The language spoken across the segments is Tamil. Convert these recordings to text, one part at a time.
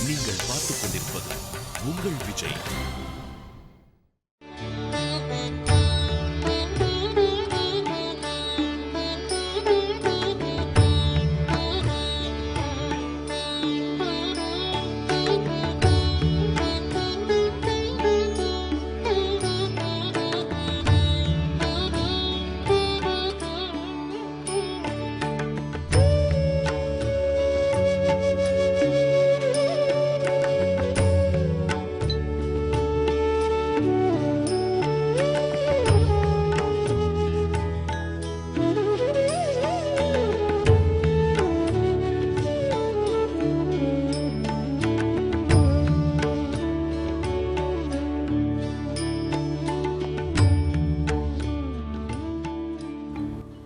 நீங்கள் பார்த்துக் கொண்டிருப்பது உங்கள் விஜய்.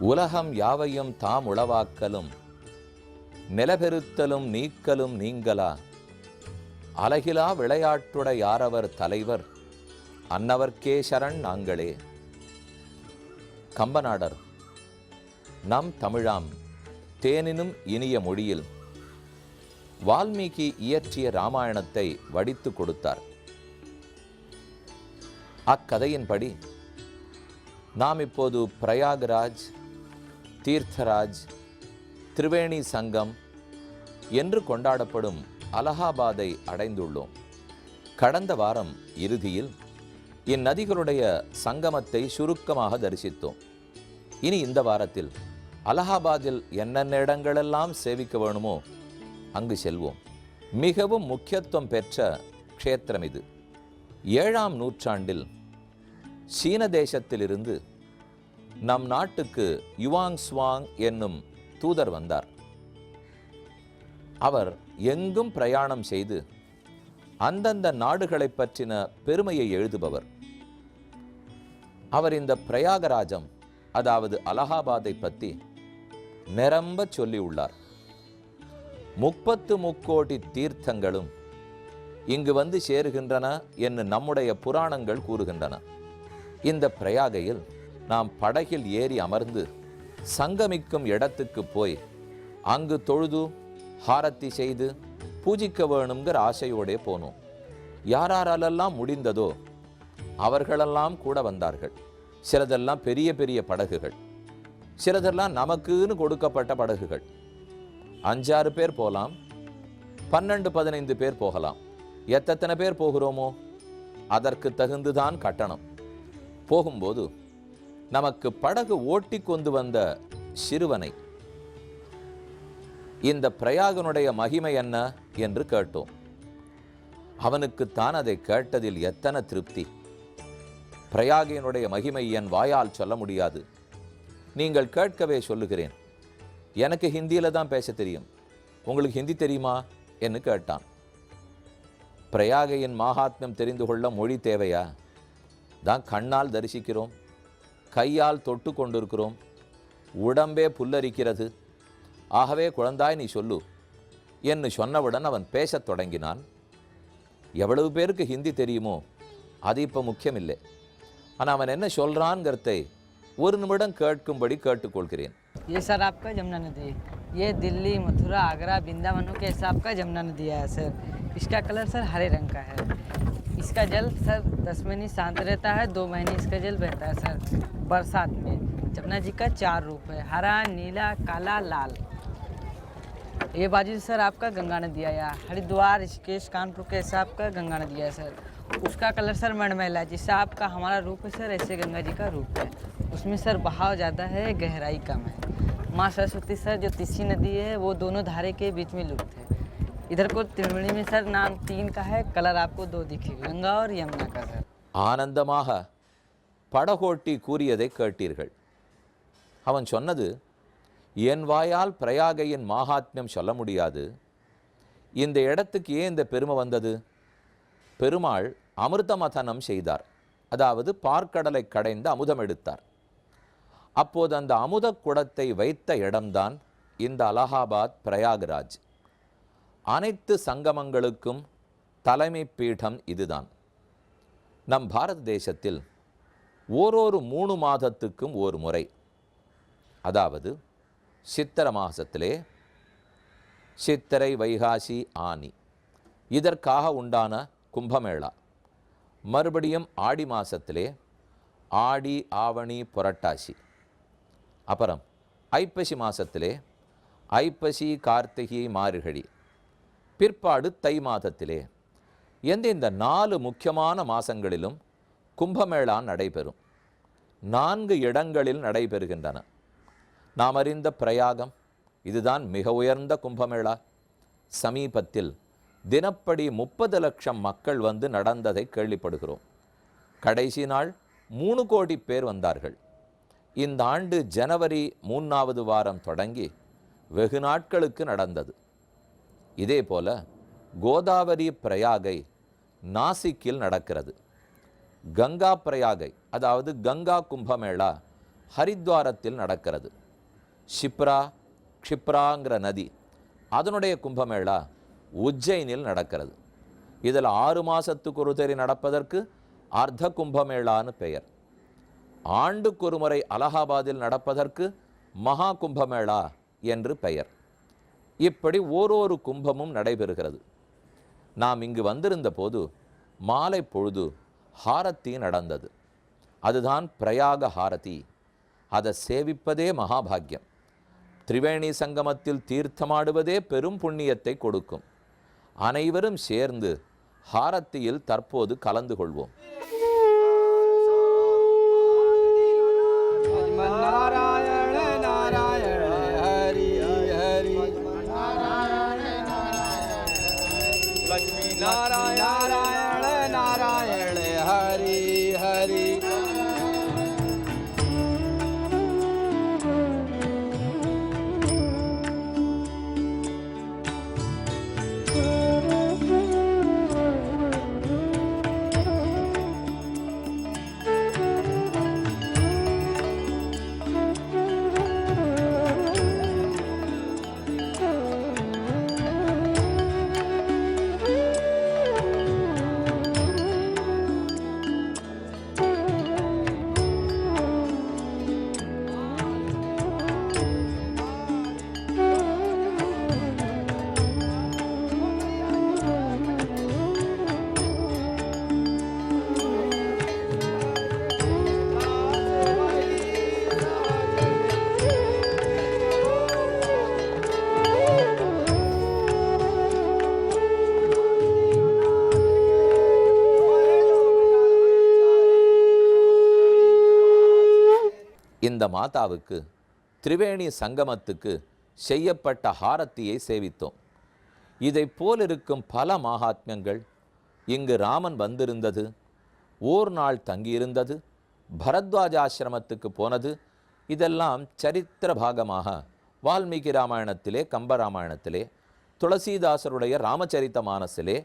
உலகம் யாவையும் தாம் உளவாக்கலும் நிலபெருத்தலும் நீக்கலும் நீங்களா அலகிலா விளையாட்டுட யாரவர் தலைவர் அன்னவர்க்கே சரண் நாங்களே. கம்பநாடர் நம் தமிழாம் தேனினும் இனிய மொழியில் வால்மீகி இயற்றிய இராமாயணத்தை வடித்து கொடுத்தார். அக்கதையின்படி நாம் இப்போது பிரயாகராஜ், தீர்த்தராஜ், திரிவேணி சங்கம் என்று கொண்டாடப்படும் அலகாபாத்தை அடைந்துள்ளோம். கடந்த வாரம் இறுதியில் இந்நதிகளுடைய சங்கமத்தை சுருக்கமாக தரிசித்தோம். இனி இந்த வாரத்தில் அலகாபாத்தில் என்னென்ன இடங்களெல்லாம் சேவிக்க வேணுமோ அங்கு செல்வோம். மிகவும் முக்கியத்துவம் பெற்ற க்ஷேத்திரம் இது. 7ஆம் நூற்றாண்டில் சீன தேசத்திலிருந்து நம் நாட்டுக்கு யுவாங் சுவாங் என்னும் தூதர் வந்தார். அவர் எங்கும் பிரயாணம் செய்து அந்தந்த நாடுகளை பற்றின பெருமையை எழுதுபவர். அவர் இந்த பிரயாகராஜம் அதாவது அலகாபாத்தை பற்றி நிரம்ப சொல்லியுள்ளார். 33 கோடி தீர்த்தங்களும் இங்கு வந்து சேருகின்றன என்று நம்முடைய புராணங்கள் கூறுகின்றன. இந்த பிரயாகையில் நாம் படகில் ஏறி அமர்ந்து சங்கமிக்கும் இடத்துக்கு போய் அங்கு தொழுது ஹாரத்தி செய்து பூஜிக்க வேணுங்கிற ஆசையோடே போனோம். யாரெல்லாம் முடிந்ததோ அவர்களெல்லாம் கூட வந்தார்கள். சிலதெல்லாம் பெரிய பெரிய படகுகள், சிலதெல்லாம் நமக்குன்னு கொடுக்கப்பட்ட படகுகள். 5-6 பேர் போகலாம், 12-15 பேர் போகலாம். எத்தனை பேர் போகிறோமோ அதற்கு தகுந்துதான் கட்டணம். போகும்போது நமக்கு படகு ஓட்டி கொண்டு வந்த சிறுவனை இந்த பிரயாகனுடைய மகிமை என்ன என்று கேட்டோம். அவனுக்குத்தான் அதை கேட்டதில் எத்தனை திருப்தி. பிரயாகினுடைய மகிமை என் வாயால் சொல்ல முடியாது, நீங்கள் கேட்கவே சொல்லுகிறேன். எனக்கு ஹிந்தியில் தான் பேச தெரியும், உங்களுக்கு ஹிந்தி தெரியுமா என்று கேட்டான். பிரயாகையின் மகாத்மியம் தெரிந்து கொள்ள மொழி தேவையா? தான் கண்ணால் தரிசிக்கிறோம், கையால் தொட்டு கொண்டிருக்கிறோம், உடம்பே புல்லரிக்கிறது. ஆகவே குழந்தாய் நீ சொல்லு என்று சொன்னவுடன் அவன் பேசத் தொடங்கினான். எவ்வளவு பேருக்கு ஹிந்தி தெரியுமோ அது இப்போ முக்கியமில்லை. ஆனால் அவன் என்ன சொல்கிறான்ங்கிறதை ஒரு நிமிடம் கேட்கும்படி கேட்டுக்கொள்கிறேன். ये सर आपका जमुना नदी, ये दिल्ली, मथुरा, आगरा, वृंदावनों के हिसाब का जमुना नदी है सर. इसका कलर सर हरे रंग का है. इसका जल सर 10 महीने शांत रहता है, 2 महीने इसका जल बहता है सर. बरसात में जमुना जी का 4 रूप है, हरा, नीला, काला, लाल. ये बाजू सर आपका गंगा नदी आया, हरिद्वार, ऋषिकेश, कानपुर के हिसाब का गंगा नदी है सर. उसका कलर सर मणमैला, जिससे आपका हमारा रूप है सर ऐसे गंगा जी का रूप है. उसमें सर बहाव ज़्यादा है, गहराई कम है. माँ सरस्वती सर जो तीसरी नदी है वो दोनों धारे के बीच में लुप्त है. इधर को त्रिवेणी में सर नाम 3 का है, कलर आपको 2 दिखेगा, गंगा और यमुना का सर. ஆனந்தமாக படகோட்டி கூறியதை கேட்டீர்கள். அவன் சொன்னது, என் வாயால் பிரயாகையின் மகாத்மியம் சொல்ல முடியாது. இந்த இடத்துக்கு ஏன் இந்த பெருமை வந்தது? பெருமாள் அமிர்த மதனம் செய்தார், அதாவது பார்க்கடலை கடைந்து அமுதம் எடுத்தார். அப்போது அந்த அமுத குடத்தை வைத்த இடம்தான் இந்த அலகாபாத் பிரயாகராஜ். அனைத்து சங்கமங்களுக்கும் தலைமை பீடம் இதுதான். நம் பாரத தேசத்தில் ஓரொரு 3 மாதத்துக்கும் ஒரு முறை, அதாவது சித்திரை மாதத்திலே சித்திரை, வைகாசி, ஆனி இதற்காக உண்டான கும்பமேளா. மறுபடியும் ஆடி மாதத்திலே ஆடி, ஆவணி, புரட்டாசி. அப்புறம் ஐப்பசி மாதத்திலே ஐப்பசி, கார்த்திகை, மார்கழி. பிற்பாடு தை மாதத்திலே. இந்த 4 முக்கியமான மாதங்களிலும் கும்பமேளா நடைபெறும். 4 இடங்களில் நடைபெறுகின்றன. நாம் அறிந்த பிரயாகம், இதுதான் மிக உயர்ந்த கும்பமேளா. சமீபத்தில் தினப்படி 30 லட்சம் மக்கள் வந்து நடந்ததை கேள்விப்படுகிறோம். கடைசி நாள் 3 கோடி பேர் வந்தார்கள். இந்த ஆண்டு ஜனவரி 3வது வாரம் தொடங்கி வெகு நாட்களுக்கு நடந்தது. இதே போல கோதாவரி பிரயாகை நாசிக்கில் நடக்கிறது. கங்கா பிரயாகை, அதாவது கங்கா கும்பமேளா ஹரித்வாரத்தில் நடக்கிறது. க்ஷிப்ராங்கிற நதி, அதனுடைய கும்பமேளா உஜ்ஜைனில் நடக்கிறது. இதில் 6 மாதத்துக்கு ஒரு தடவை நடப்பதற்கு அர்த்த கும்பமேளான்னு பெயர். ஆண்டுக்கு ஒரு முறை அலகாபாத்தில் நடப்பதற்கு மகா கும்பமேளா என்று பெயர். இப்படி ஓரொரு கும்பமும் நடைபெறுகிறது. நாம் இங்கு வந்திருந்த போது மாலை பொழுது ஹாரத்தி நடந்தது. அதுதான் பிரயாக ஹாரதி. அதை சேவிப்பதே மகாபாகியம். திரிவேணி சங்கமத்தில் தீர்த்தமாடுவதே பெரும் புண்ணியத்தை கொடுக்கும். அனைவரும் சேர்ந்து ஹாரத்தியில் தற்போது கலந்து கொள்வோம். இந்த மாதாவுக்கு திரிவேணி சங்கமத்துக்கு செய்யப்பட்ட ஹாரத்தியை சேவித்தோம். இதை போலிருக்கும் பல மகாத்மியங்கள். இங்கு ராமன் வந்திருந்தது, ஓர் நாள் தங்கியிருந்தது, பரத்வாஜாசிரமத்துக்கு போனது, இதெல்லாம் சரித்திர பாகமாக வால்மீகி ராமாயணத்திலே, கம்பராமாயணத்திலே, துளசிதாசருடைய ராமச்சரித்த மானசிலே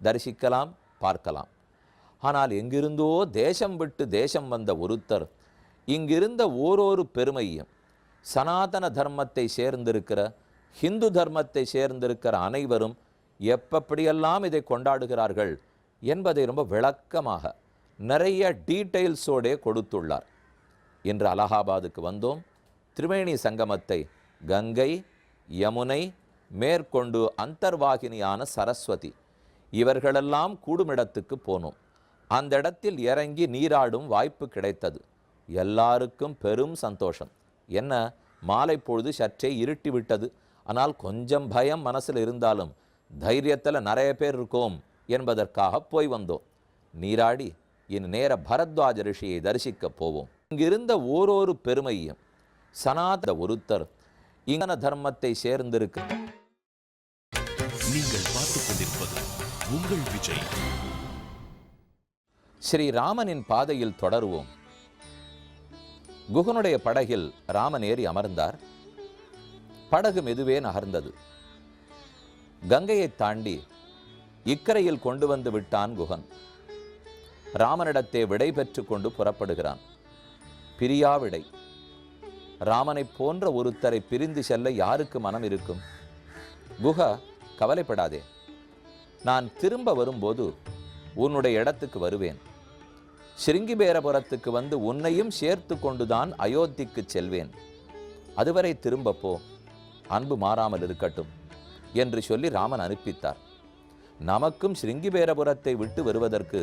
தரிசிக்கலாம், பார்க்கலாம். ஆனால் எங்கிருந்தோ தேசம் விட்டு தேசம் வந்த ஒருத்தர் இங்கிருந்த ஓரொரு பெருமையும், சனாதன தர்மத்தை சேர்ந்திருக்கிற, ஹிந்து தர்மத்தை சேர்ந்திருக்கிற அனைவரும் எப்படியெல்லாம் இதை கொண்டாடுகிறார்கள் என்பதை ரொம்ப விளக்கமாக நிறைய டீட்டெயில்ஸோடே கொடுத்துள்ளார். இன்று அலகாபாத்துக்கு வந்தோம். திரிவேணி சங்கமத்தை கங்கை, யமுனை, மேற்கொண்டு அந்தர்வாகினியான சரஸ்வதி இவர்களெல்லாம் கூடுமிடத்துக்கு போனோம். அந்த இடத்தில் இறங்கி நீராடும் வாய்ப்பு கிடைத்தது. எல்லாருக்கும் பெரும் சந்தோஷம். என்ன, மாலை பொழுது சற்றே இருட்டி விட்டது. ஆனால் கொஞ்சம் பயம் மனசில் இருந்தாலும் தைரியத்தில் நிறைய பேர் இருக்கோம் என்பதற்காக போய் வந்தோம். நீராடி இனி நேர பரத்வாஜ ரிஷியை தரிசிக்க போவோம். இங்கிருந்த ஓரொரு பெருமையும் சனாதன ஒருத்தர் இங்கன தர்மத்தை சேர்ந்திருக்க. நீங்கள் பார்த்துக் கொண்டிருப்பது உங்கள் விஜய். ஸ்ரீராமனின் பாதையில் தொடருவோம். குகனுடைய படகில் ராமன் ஏறி அமர்ந்தார். படகு மெதுவே நகர்ந்தது. கங்கையை தாண்டி இக்கரையில் கொண்டு வந்து விட்டான் குகன். ராமனிடத்தே விடை பெற்று கொண்டு புறப்படுகிறான். பிரியா விடை. ராமனை போன்ற ஒருத்தரை பிரிந்து செல்ல யாருக்கு மனம் இருக்கும்? குஹ, கவலைப்படாதே, நான் திரும்ப வரும்போது உன்னுடைய இடத்துக்கு வருவேன். சிருங்கிபேரபுரத்துக்கு வந்து உன்னையும் சேர்த்து கொண்டுதான் அயோத்திக்கு செல்வேன். அதுவரை திரும்ப போ, அன்பு மாறாமல் இருக்கட்டும் என்று சொல்லி ராமன் அனுப்பித்தார். நமக்கும் ஸ்ருங்கிபேரபுரத்தை விட்டு வருவதற்கு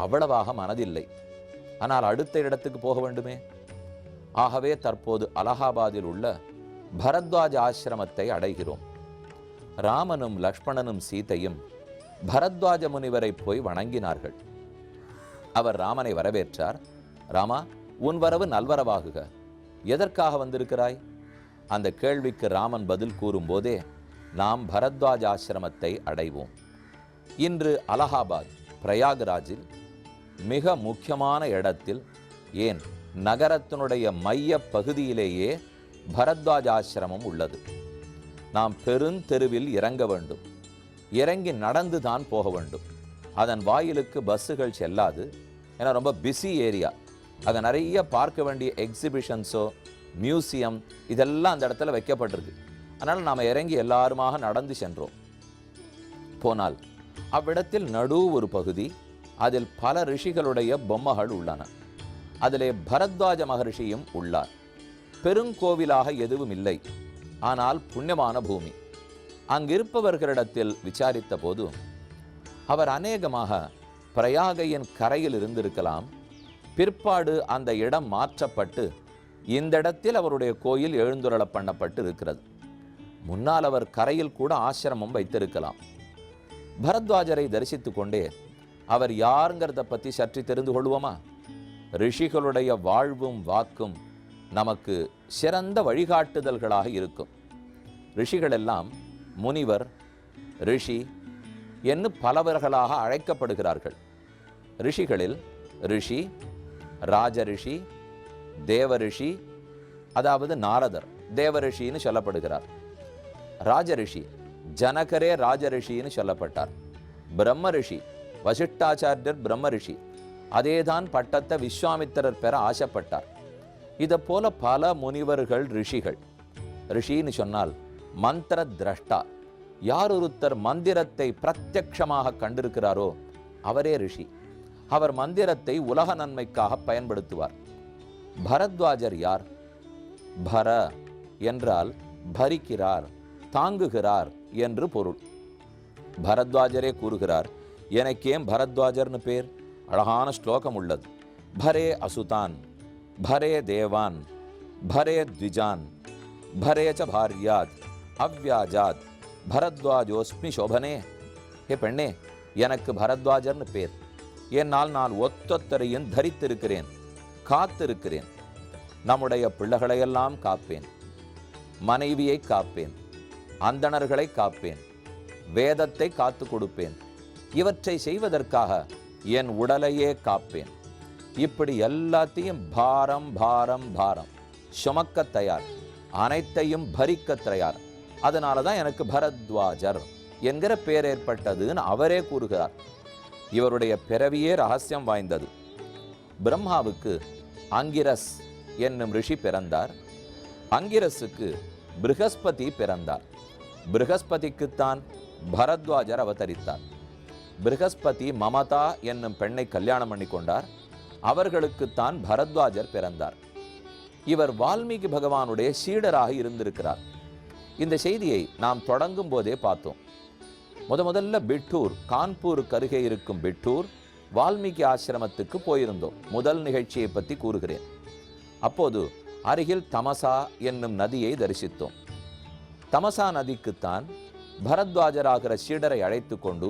அவ்வளவாக மனதில்லை. ஆனால் அடுத்த இடத்துக்கு போக வேண்டுமே. ஆகவே தற்போது அலகாபாத்தில் உள்ள பரத்வாஜ ஆசிரமத்தை அடைகிறோம். ராமனும் லக்ஷ்மணனும் சீதையும் பரத்வாஜ முனிவரை போய் வணங்கினார்கள். அவர் ராமனை வரவேற்றார். ராமா, உன் வரவு நல்வரவாகுக. எதற்காக வந்திருக்கிறாய்? அந்த கேள்விக்கு ராமன் பதில் கூறும்போதே நாம் பரத்வாஜ ஆசிரமத்தை அடைவோம். இன்று அலகாபாத் பிரயாகராஜில் மிக முக்கியமான இடத்தில், ஏன் நகரத்தினுடைய மைய பகுதியிலேயே பரத்வாஜ ஆசிரமம் உள்ளது. நாம் பெருந்தெருவில் இறங்க வேண்டும். இறங்கி நடந்து தான் போக வேண்டும். அதன் வாயிலுக்கு பஸ்ஸுகள் செல்லாது. ஏன்னா ரொம்ப பிஸி ஏரியா. அங்கே நிறைய பார்க்க வேண்டிய எக்ஸிபிஷன்ஸோ மியூசியம் இதெல்லாம் அந்த இடத்துல வைக்கப்பட்டிருக்கு. அதனால் நாம் இறங்கி எல்லாருமாக நடந்து சென்றோம். போனால் அவ்விடத்தில் நடு ஒரு பகுதி, அதில் பல ரிஷிகளுடைய பொம்மைகள் உள்ளன. அதிலே பரத்வாஜ மகரிஷியும் உள்ளார். பெருங்கோவிலாக எதுவும் இல்லை, ஆனால் புண்ணியமான பூமி. அங்கிருப்பவர்களிடத்தில் விசாரித்த போது அவர் அநேகமாக பிரயாகையின் கரையில் இருந்திருக்கலாம். பிற்பாடு அந்த இடம் மாற்றப்பட்டு இந்த இடத்தில் அவருடைய கோயில் எழுந்துருள பண்ணப்பட்டு இருக்கிறது. முன்னால் அவர் கரையில் கூட ஆசிரமம் வைத்திருக்கலாம். பரத்வாஜரை தரிசித்து கொண்டே அவர் யாருங்கிறத பற்றி சற்று தெரிந்து கொள்வோமா? ரிஷிகளுடைய வாழ்வும் வாக்கும் நமக்கு சிறந்த வழிகாட்டுதல்களாக இருக்கும். ரிஷிகள் எல்லாம் முனிவர், ரிஷி என்று பலவர்களாக அழைக்கப்படுகிறார்கள். ரிஷிகளில் ரிஷி, ராஜரிஷி, தேவரிஷி, அதாவது நாரதர் தேவரிஷின்னு சொல்லப்படுகிறார். ராஜரிஷி ஜனகரே ராஜரிஷின்னு சொல்லப்பட்டார். பிரம்ம ரிஷி வசிஷ்டாச்சாரியர் பிரம்ம ரிஷி. அதேதான் பட்டத்தை விஸ்வாமித்திரர் பெற ஆசைப்பட்டார். இதை போல பல முனிவர்கள் ரிஷிகள். ரிஷின்னு சொன்னால் மந்திர திரஷ்டா. யார் ஒருத்தர் மந்திரத்தை பிரத்யக்ஷமாக கண்டிருக்கிறாரோ அவரே ரிஷி. அவர் மந்திரத்தை உலக நன்மைக்காக பயன்படுத்துவார். பரத்வாஜர் யார்? பர என்றால் பரிக்கிறார், தாங்குகிறார் என்று பொருள். பரத்வாஜரே கூறுகிறார், எனக்கேன் பரத்வாஜர்னு பேர்? அழகான ஸ்லோகம் உள்ளது. பரே அசுதான், பரே தேவான், பரே த்விஜான், பரே ச பாரியாத் அவ்யாஜாத் பரத்வாஜோஸ்மி சோபனே. ஹே பெண்ணே, எனக்கு பரத்வாஜர்னு பேர். என்னால் நான் ஒத்தொத்தரையும் தரித்திருக்கிறேன், காத்திருக்கிறேன். நம்முடைய பிள்ளைகளையெல்லாம் காப்பேன், மனைவியை காப்பேன், அந்தணர்களை காப்பேன், வேதத்தை காத்து கொடுப்பேன். இவற்றை செய்வதற்காக என் உடலையே காப்பேன். இப்படி எல்லாத்தையும் பாரம் பாரம் பாரம் சுமக்க தயார், அனைத்தையும் பரிக்க தயார். அதனால தான் எனக்கு பரத்வாஜர் என்கிற பெயர் ஏற்பட்டதுன்னு அவரே கூறுகிறார். இவருடைய பிறவியே ரகசியம் வாய்ந்தது. பிரம்மாவுக்கு அங்கிரஸ் என்னும் ரிஷி பிறந்தார். அங்கிரஸுக்கு பிருகஸ்பதி பிறந்தார். பிருகஸ்பதிக்குத்தான் பரத்வாஜர் அவதரித்தார். பிருகஸ்பதி மமதா என்னும் பெண்ணை கல்யாணம் பண்ணி கொண்டார். அவர்களுக்குத்தான் பரத்வாஜர் பிறந்தார். இவர் வால்மீகி பகவானுடைய சீடராக இருந்திருக்கிறார். இந்த செய்தியை நாம் தொடங்கும் போதே பார்த்தோம். முதல்ல பிட்டூர், கான்பூருக்கு அருகே இருக்கும் பிட்டூர் வால்மீகி ஆசிரமத்துக்கு போயிருந்தோம். முதல் நிகழ்ச்சியை பற்றி கூறுகிறேன். அப்போது அருகில் தமசா என்னும் நதியை தரிசித்தோம். தமசா நதிக்குத்தான் பரத்வாஜராகிற சீடரை அழைத்து கொண்டு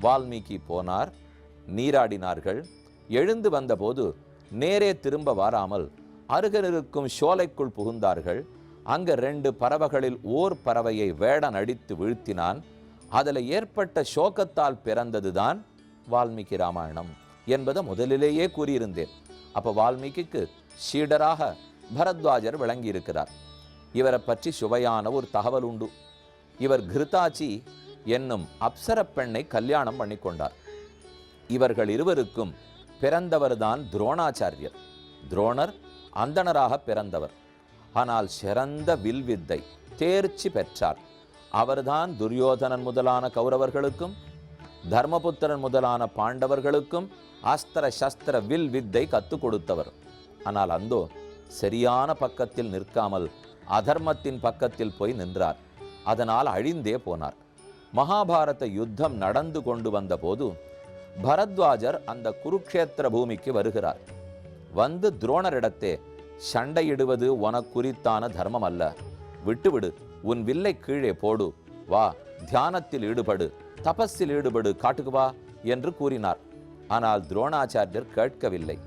வால்மீகி போனார். நீராடினார்கள். எழுந்து வந்தபோது நேரே திரும்ப வராமல் அருகில் இருக்கும் சோலைக்குள் புகுந்தார்கள். அங்க 2 பறவைகளில் ஓர் பறவையை வேடன் அடித்து வீழ்த்தினான். அதில் ஏற்பட்ட சோகத்தால் பிறந்ததுதான் வால்மீகி ராமாயணம் என்பதை முதலிலேயே கூறியிருந்தேன். அப்போ வால்மீகிக்கு சீடராக பரத்வாஜர் விளங்கி இருக்கிறார். இவரை பற்றி சுவையான ஒரு தகவல் உண்டு. இவர் கிருதாச்சி என்னும் அப்சர பெண்ணை கல்யாணம் பண்ணி கொண்டார். இவர்கள் இருவருக்கும் பிறந்தவர்தான் துரோணாச்சாரியர். துரோணர் அந்தணராக பிறந்தவர். ஆனால் சிறந்த வில்வித்தை தேர்ச்சி பெற்றார். அவர்தான் துரியோதனன் முதலான கௌரவர்களுக்கும் தர்மபுத்திரன் முதலான பாண்டவர்களுக்கும் அஸ்திர சஸ்திர வில் வித்தை கற்றுக் கொடுத்தவர். ஆனால் அந்தோ சரியான பக்கத்தில் நிற்காமல் அதர்மத்தின் பக்கத்தில் போய் நின்றார். அதனால் அழிந்தே போனார். மகாபாரத யுத்தம் நடந்து கொண்டு வந்த போது பரத்வாஜர் அந்த குருக்ஷேத்திர பூமிக்கு வருகிறார். வந்து துரோணரிடத்தே, சண்டையிடுவது உனக்குரித்தான தர்மம் அல்ல, விட்டுவிடு, உன் வில்லை கீழே போடு, வா தியானத்தில் ஈடுபடு, தபஸில் ஈடுபடு, காட்டுக்கு வா என்று கூறினார். ஆனால் துரோணாச்சாரியர் கேட்கவில்லை.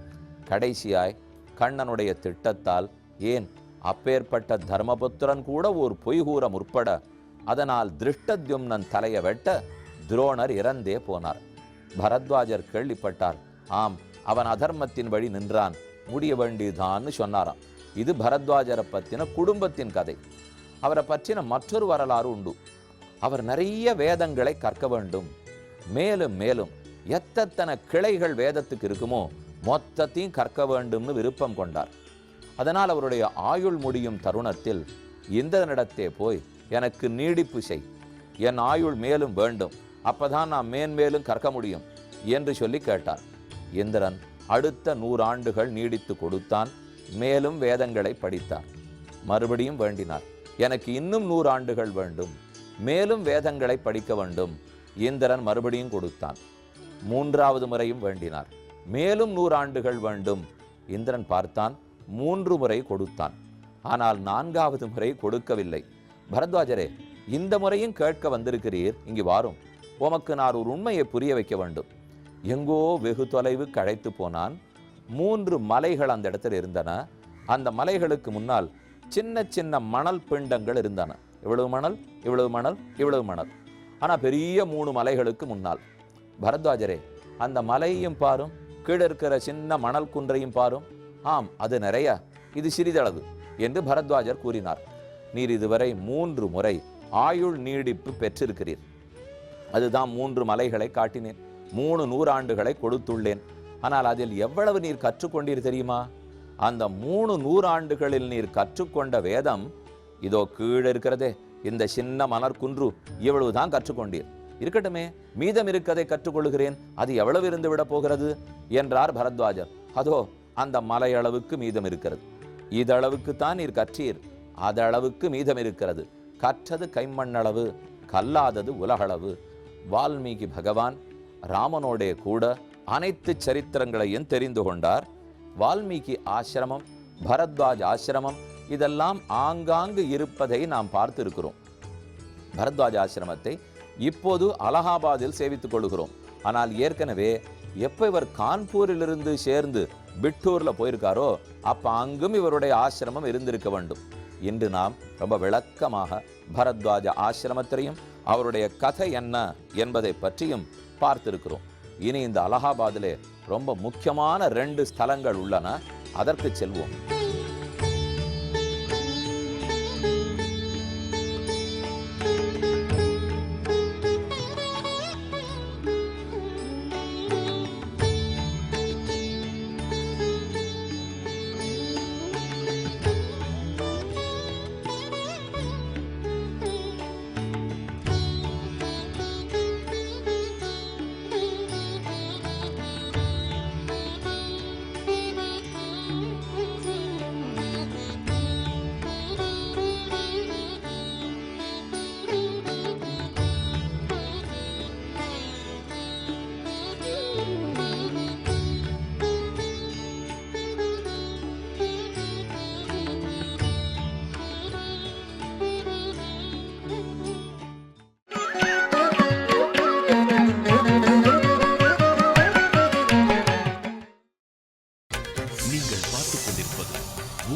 கடைசியாய் கண்ணனுடைய திட்டத்தால், ஏன் அப்பேற்பட்ட தர்மபுத்திரன் கூட ஒரு பொய் கூற முற்பட, அதனால் திருஷ்டத்யும்னன் தலையை வெட்ட துரோணர் இறந்தே போனார். பரத்வாஜர் கேள்விப்பட்டார். ஆம், அவன் அதர்மத்தின் வழி நின்றான், முடிய வேண்டியதான்னு சொன்னாராம். இது பரத்வாஜரை பற்றின குடும்பத்தின் கதை. அவரை பற்றின மற்றொரு வரலாறு உண்டு. அவர் நிறைய வேதங்களை கற்க வேண்டும், மேலும் மேலும் எத்தனை கிளைகள் வேதத்துக்கு இருக்குமோ மொத்தத்தையும் கற்க வேண்டும்னு விருப்பம் கொண்டார். அதனால் அவருடைய ஆயுள் முடியும் தருணத்தில் இந்திரனிடத்தே போய், எனக்கு நீடிப்பு செய், என் ஆயுள் மேலும் வேண்டும், அப்பதான் நான் மேன்மேலும் கற்க முடியும் என்று சொல்லி கேட்டார். இந்திரன் அடுத்த 100 ஆண்டுகள் நீடித்து கொடுத்தான். மேலும் வேதங்களை படித்தார். மறுபடியும் வேண்டினார், எனக்கு இன்னும் 100 ஆண்டுகள் வேண்டும், மேலும் வேதங்களை படிக்க வேண்டும். இந்திரன் மறுபடியும் கொடுத்தான். 3வது முறையும் வேண்டினார், மேலும் 100 ஆண்டுகள் வேண்டும். இந்திரன் பார்த்தான், 3 முறை கொடுத்தான். ஆனால் 4வது முறை கொடுக்கவில்லை. பரத்வாஜரே, இந்த முறையும் கேட்க வந்திருக்கிறீர், இங்கு வாரும், உமக்கு நான் ஒரு உண்மையை புரிய வைக்க வேண்டும். எங்கோ வெகு தொலைவுக்கு அழைத்து போனான். 3 மலைகள் அந்த இடத்துல இருந்தன. அந்த மலைகளுக்கு முன்னால் சின்ன சின்ன மணல் பிண்டங்கள் இருந்தன. இவ்வளவு மணல், இவ்வளவு மணல், இவ்வளவு மணல். ஆனால் பெரிய 3 மலைகளுக்கு முன்னால். பரத்வாஜரே, அந்த மலையையும் பாரும், கீழே இருக்கிற சின்ன மணல் குன்றையும் பாரும். ஆம், அது நிறைய, இது சிறிதளவு என்று பரத்வாஜர் கூறினார். நீர் இதுவரை 3 முறை ஆயுள் நீடிப்பு பெற்றிருக்கிறீர். அதுதான் 3 மலைகளை காட்டினேன், 3 நூறாண்டுகளை கொடுத்துள்ளேன். ஆனால் அதில் எவ்வளவு நீர் கற்றுக்கொண்டீர் தெரியுமா? அந்த 3 நூறாண்டுகளில் நீர் கற்றுக்கொண்ட வேதம் இதோ கீழே இருக்கிறதே, இந்த சின்ன மணற்குன்று, இவ்வளவுதான் கற்றுக்கொண்டீர். இருக்கட்டுமே, மீதம் இருக்கதை கற்றுக்கொள்கிறேன், அது எவ்வளவு இருந்து விட போகிறது என்றார் பரத்வாஜர். அதோ அந்த மலை அளவுக்கு மீதம் இருக்கிறது. இதளவுக்குத்தான் நீர் கற்றீர், அதளவுக்கு மீதம் இருக்கிறது. கற்றது கைமண்ணளவு, கல்லாதது உலகளவு. வால்மீகி பகவான் ராமனோடே கூட அனைத்து சரித்திரங்களையும் தெரிந்து கொண்டார். வால்மீகி ஆசிரமம், பரத்வாஜ் ஆசிரமம் இதெல்லாம் ஆங்காங்கு இருப்பதை நாம் பார்த்திருக்கிறோம். பரத்வாஜ் ஆசிரமத்தை இப்போது அலகாபாத்தில் சேவித்துக் கொள்கிறோம். ஆனால் ஏற்கனவே எப்போ இவர் கான்பூரிலிருந்து சேர்ந்து பிட்டூர்ல போயிருக்காரோ அப்ப அங்கும் இவருடைய ஆசிரமம் இருந்திருக்க வேண்டும். இன்று நாம் ரொம்ப விளக்கமாக பரத்வாஜ ஆசிரமத்தையும் அவருடைய கதை என்ன என்பதை பற்றியும் பார்த்திருக்கிறோம். இனி இந்த அலகாபாதிலே ரொம்ப முக்கியமான 2 ஸ்தலங்கள் உள்ளன, அதற்கு செல்வோம்.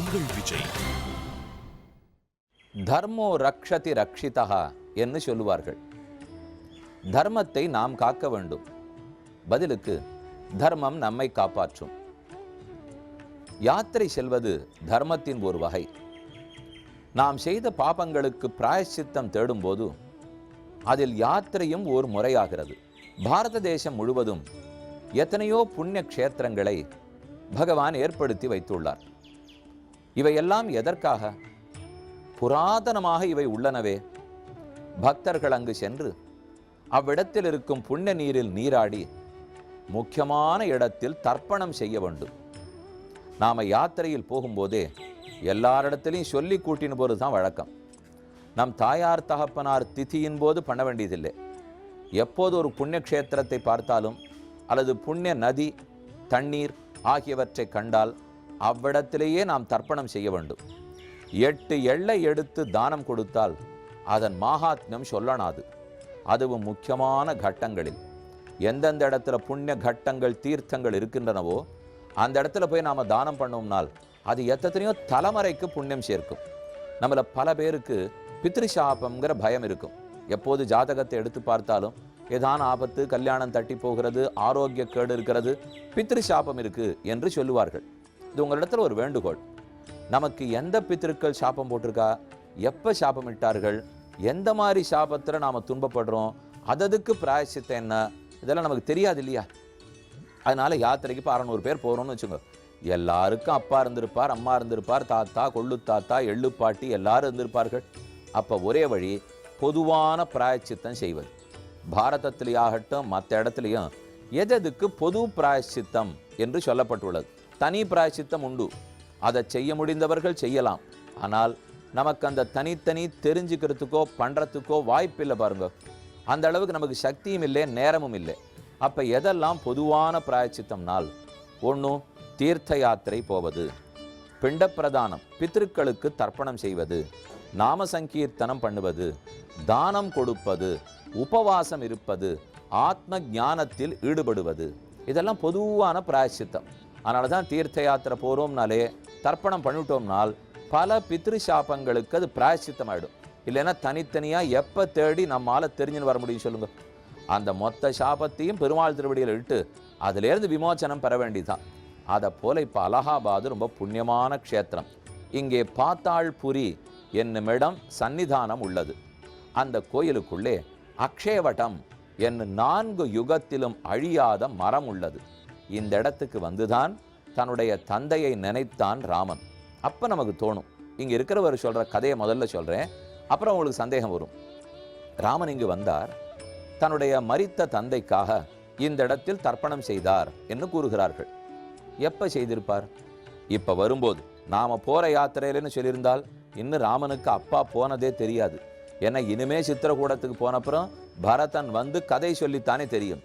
உங்கள் விஜய். தர்மோ ரக்ஷதி ரக்ஷிதா என்று சொல்லுவார்கள். தர்மத்தை நாம் காக்க வேண்டும். பதிலுக்கு தர்மம் நம்மை காப்பாற்றும். யாத்திரை செல்வது தர்மத்தின் ஒரு வகை. நாம் செய்த பாபங்களுக்கு பிராயச்சித்தம் தேடும்போது அதில் யாத்திரையும் ஒரு முறையாகிறது. பாரத தேசம் முழுவதும் எத்தனையோ புண்ணிய க்ஷேத்திரங்களை பகவான் ஏற்படுத்தி வைத்துள்ளார். இவையெல்லாம் எதற்காக? புராதனமாக இவை உள்ளனவே. பக்தர்கள் அங்கு சென்று அவ்விடத்தில் இருக்கும் புண்ணிய நீரில் நீராடி முக்கியமான இடத்தில் தர்ப்பணம் செய்ய வேண்டும். நாம யாத்திரையில் போகும்போதே எல்லாரிடத்திலையும் சொல்லி கூட்டின போது தான் வழக்கம். நம் தாயார் தகப்பனார் திதியின் போது பண்ண வேண்டியதில்லை. எப்போது ஒரு புண்ணிய க்ஷேத்திரத்தை பார்த்தாலும் அல்லது புண்ணிய நதி தண்ணீர் ஆகியவற்றை கண்டால் அவ்விடத்திலேயே நாம் தர்ப்பணம் செய்ய வேண்டும். 8 எள்ளை எடுத்து தானம் கொடுத்தால் அதன் மகாத்மியம் சொல்லனாது. அதுவும் முக்கியமான கட்டங்களில் எந்தெந்த இடத்துல புண்ணிய கட்டங்கள் தீர்த்தங்கள் இருக்கின்றனவோ அந்த இடத்துல போய் நாம் தானம் பண்ணோம்னால் அது எத்தனையோ தலைமுறைக்கு புண்ணியம் சேர்க்கும். நம்மள பல பேருக்கு பித்ருசாபம்ங்கிற பயம் இருக்கும். எப்போது ஜாதகத்தை எடுத்து பார்த்தாலும் ஏதான ஆபத்து, கல்யாணம் தட்டி போகிறது, ஆரோக்கிய கேடு இருக்கிறது, பித்ருசாபம் இருக்கு என்று சொல்லுவார்கள். இது உங்களிடத்துல ஒரு வேண்டுகோள். நமக்கு எந்த பித்திருக்கள் சாபம் போட்டிருக்கா, எப்போ சாபம் இட்டார்கள், எந்த மாதிரி சாபத்தில் நாம் துன்பப்படுறோம், அதுக்கு பிராயசித்தம் என்ன, இதெல்லாம் நமக்கு தெரியாது இல்லையா? அதனால யாத்திரைக்கு இப்போ 600 பேர் போகிறோம்னு வச்சுக்கோங்க. எல்லாருக்கும் அப்பா இருந்திருப்பார், அம்மா இருந்திருப்பார், தாத்தா, கொள்ளு தாத்தா, எள்ளு பாட்டி எல்லாரும் இருந்திருப்பார்கள். அப்போ ஒரே வழி பொதுவான பிராயச்சித்தம் செய்வது. பாரதத்திலேயாகட்டும் மற்ற இடத்துலையும் எதுக்கு பொது பிராயச்சித்தம் என்று சொல்லப்பட்டுள்ளது. தனி பிராயச்சித்தம் உண்டு, அதை செய்ய முடிந்தவர்கள் செய்யலாம். ஆனால் நமக்கு அந்த தனித்தனி தெரிஞ்சுக்கிறதுக்கோ பண்ணுறதுக்கோ வாய்ப்பில்லை பாருங்க. அந்த அளவுக்கு நமக்கு சக்தியும் இல்லை, நேரமும் இல்லை. அப்போ எதெல்லாம் பொதுவான பிராயச்சித்தம்னால், ஒன்று தீர்த்த யாத்திரை போவது, பிண்ட பிரதானம் பித்திருக்களுக்கு தர்ப்பணம் செய்வது, நாம சங்கீர்த்தனம் பண்ணுவது, தானம் கொடுப்பது, உபவாசம் இருப்பது, ஆத்ம ஞானத்தில் ஈடுபடுவது, இதெல்லாம் பொதுவான பிராயச்சித்தம். அதனால தான் தீர்த்த யாத்திரை போகிறோம்னாலே தர்ப்பணம் பண்ணிட்டோம்னால் பல பித்ரு சாபங்களுக்கு அது பிராயச்சித்தம் ஆகிடும். இல்லைன்னா தனித்தனியாக எப்போ தேடி நம்மால் தெரிஞ்சுன்னு வர முடியும் சொல்லுங்க? அந்த மொத்த சாபத்தையும் பெருமாள் திருவடியில் இட்டு அதிலேருந்து விமோச்சனம் பெற வேண்டிதான். அதை போல இப்போ அலகாபாத் ரொம்ப புண்ணியமான க்ஷேத்திரம். இங்கே பாத்தாள்புரி என்னுமிடம் சன்னிதானம் உள்ளது. அந்த கோயிலுக்குள்ளே அக்ஷயவட்டம் என்ன 4 யுகத்திலும் அழியாத மரம் உள்ளது. இந்த இடத்துக்கு வந்துதான் தன்னுடைய தந்தையை நினைத்தான் ராமன். அப்போ நமக்கு தோணும், இங்கே இருக்கிறவர் சொல்கிற கதையை முதல்ல சொல்கிறேன், அப்புறம் உங்களுக்கு சந்தேகம் வரும். ராமன் இங்கு வந்தார், தன்னுடைய மரித்த தந்தைக்காக இந்த இடத்தில் தர்ப்பணம் செய்தார் என்று கூறுகிறார்கள். எப்போ செய்திருப்பார்? இப்போ வரும்போது. நாம் போகிற யாத்திரையிலன்னு சொல்லியிருந்தால் இன்னும் ராமனுக்கு அப்பா போனதே தெரியாது. ஏன்னா இனிமே சித்திரக்கூடத்துக்கு போனப்புறம் பரதன் வந்து கதை சொல்லித்தானே தெரியும்.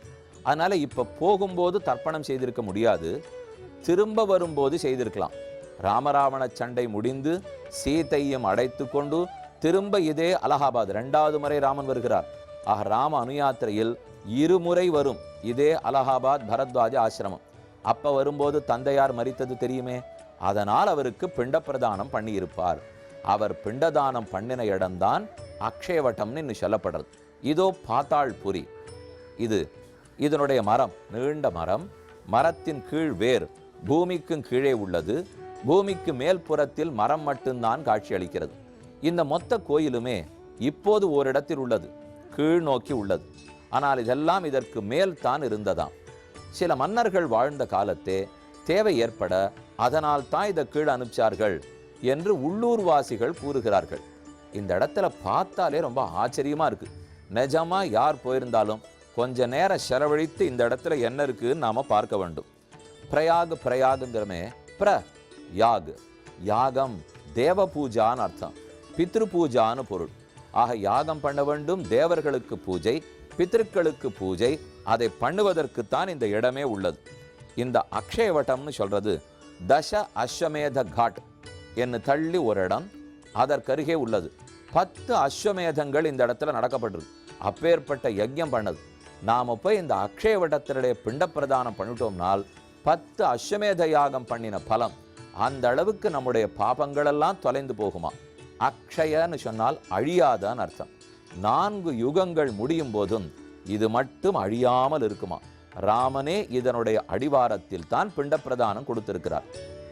அதனால் இப்போ போகும்போது தர்ப்பணம் செய்திருக்க முடியாது, திரும்ப வரும்போது செய்திருக்கலாம். ராமராவண சண்டை முடிந்து சீதையும் அடைத்து கொண்டு திரும்ப இதே அலகாபாத் 2வது முறை ராமன் வருகிறார். ஆக ராம அனுயாத்திரையில் 2 முறை வரும் இதே அலகாபாத் பரத்வாஜ ஆசிரமம். அப்போ வரும்போது தந்தையார் மரித்தது தெரியுமே, அதனால் அவருக்கு பிண்ட பிரதானம் பண்ணியிருப்பார். அவர் பிண்டதானம் பண்ணின இடம்தான் அக்ஷயவட்டம்னு இன்னும் சொல்லப்படுறது. இதோ பாத்தாள்புரி. இதனுடைய மரம் நீண்ட மரம், மரத்தின் கீழ் வேர் பூமிக்கும் கீழே உள்ளது. பூமிக்கு மேல் புறத்தில் மரம் மட்டும்தான் காட்சி அளிக்கிறது. இந்த மொத்த கோயிலுமே இப்போது ஓரிடத்தில் உள்ளது, கீழ் நோக்கி உள்ளது. ஆனால் இதெல்லாம் இதற்கு மேல் தான் இருந்ததாம். சில மன்னர்கள் வாழ்ந்த காலத்தே தேவை ஏற்பட அதனால் தான் இதை கீழ் அனுப்பிச்சார்கள் என்று உள்ளூர்வாசிகள் கூறுகிறார்கள். இந்த இடத்துல பார்த்தாலே ரொம்ப ஆச்சரியமா இருக்கு. நிஜமா யார் போயிருந்தாலும் கொஞ்ச நேரம் செலவழித்து இந்த இடத்துல என்ன இருக்குன்னு நாம பார்க்க வேண்டும். பிரயாகுங்கிறமே யாக், யாகம் தேவ பூஜான்னு அர்த்தம், பித்ரு பூஜான்னு பொருள். ஆக யாகம் பண்ண வேண்டும், தேவர்களுக்கு பூஜை, பித்திருக்களுக்கு பூஜை, அதை பண்ணுவதற்குத்தான் இந்த இடமே உள்ளது. இந்த அக்ஷயவட்டம்னு சொல்றது தச அஸ்வமேத காட் என்று தள்ளி ஒரு இடம் அதற்கருகே உள்ளது. 10 அஸ்வமேதங்கள் இந்த இடத்துல நடக்கப்பட்டிருக்கு. அப்பேற்பட்ட யஜ்யம் பண்ணது. நாம போய் இந்த அக்ஷயவட்டத்தினுடைய பிண்ட பிரதானம் பண்ணிட்டோம்னால் 10 அஸ்வமேத யாகம் பண்ணின பலம் அந்த அளவுக்கு நம்முடைய பாபங்களெல்லாம் தொலைந்து போகுமா. அக்ஷயன்னு சொன்னால் அழியாதான்னு அர்த்தம். 4 யுகங்கள் முடியும் போதும் இது மட்டும் அழியாமல் இருக்குமா. ராமனே இதனுடைய அடிவாரத்தில் தான் பிண்ட பிரதானம் கொடுத்திருக்கிறார்.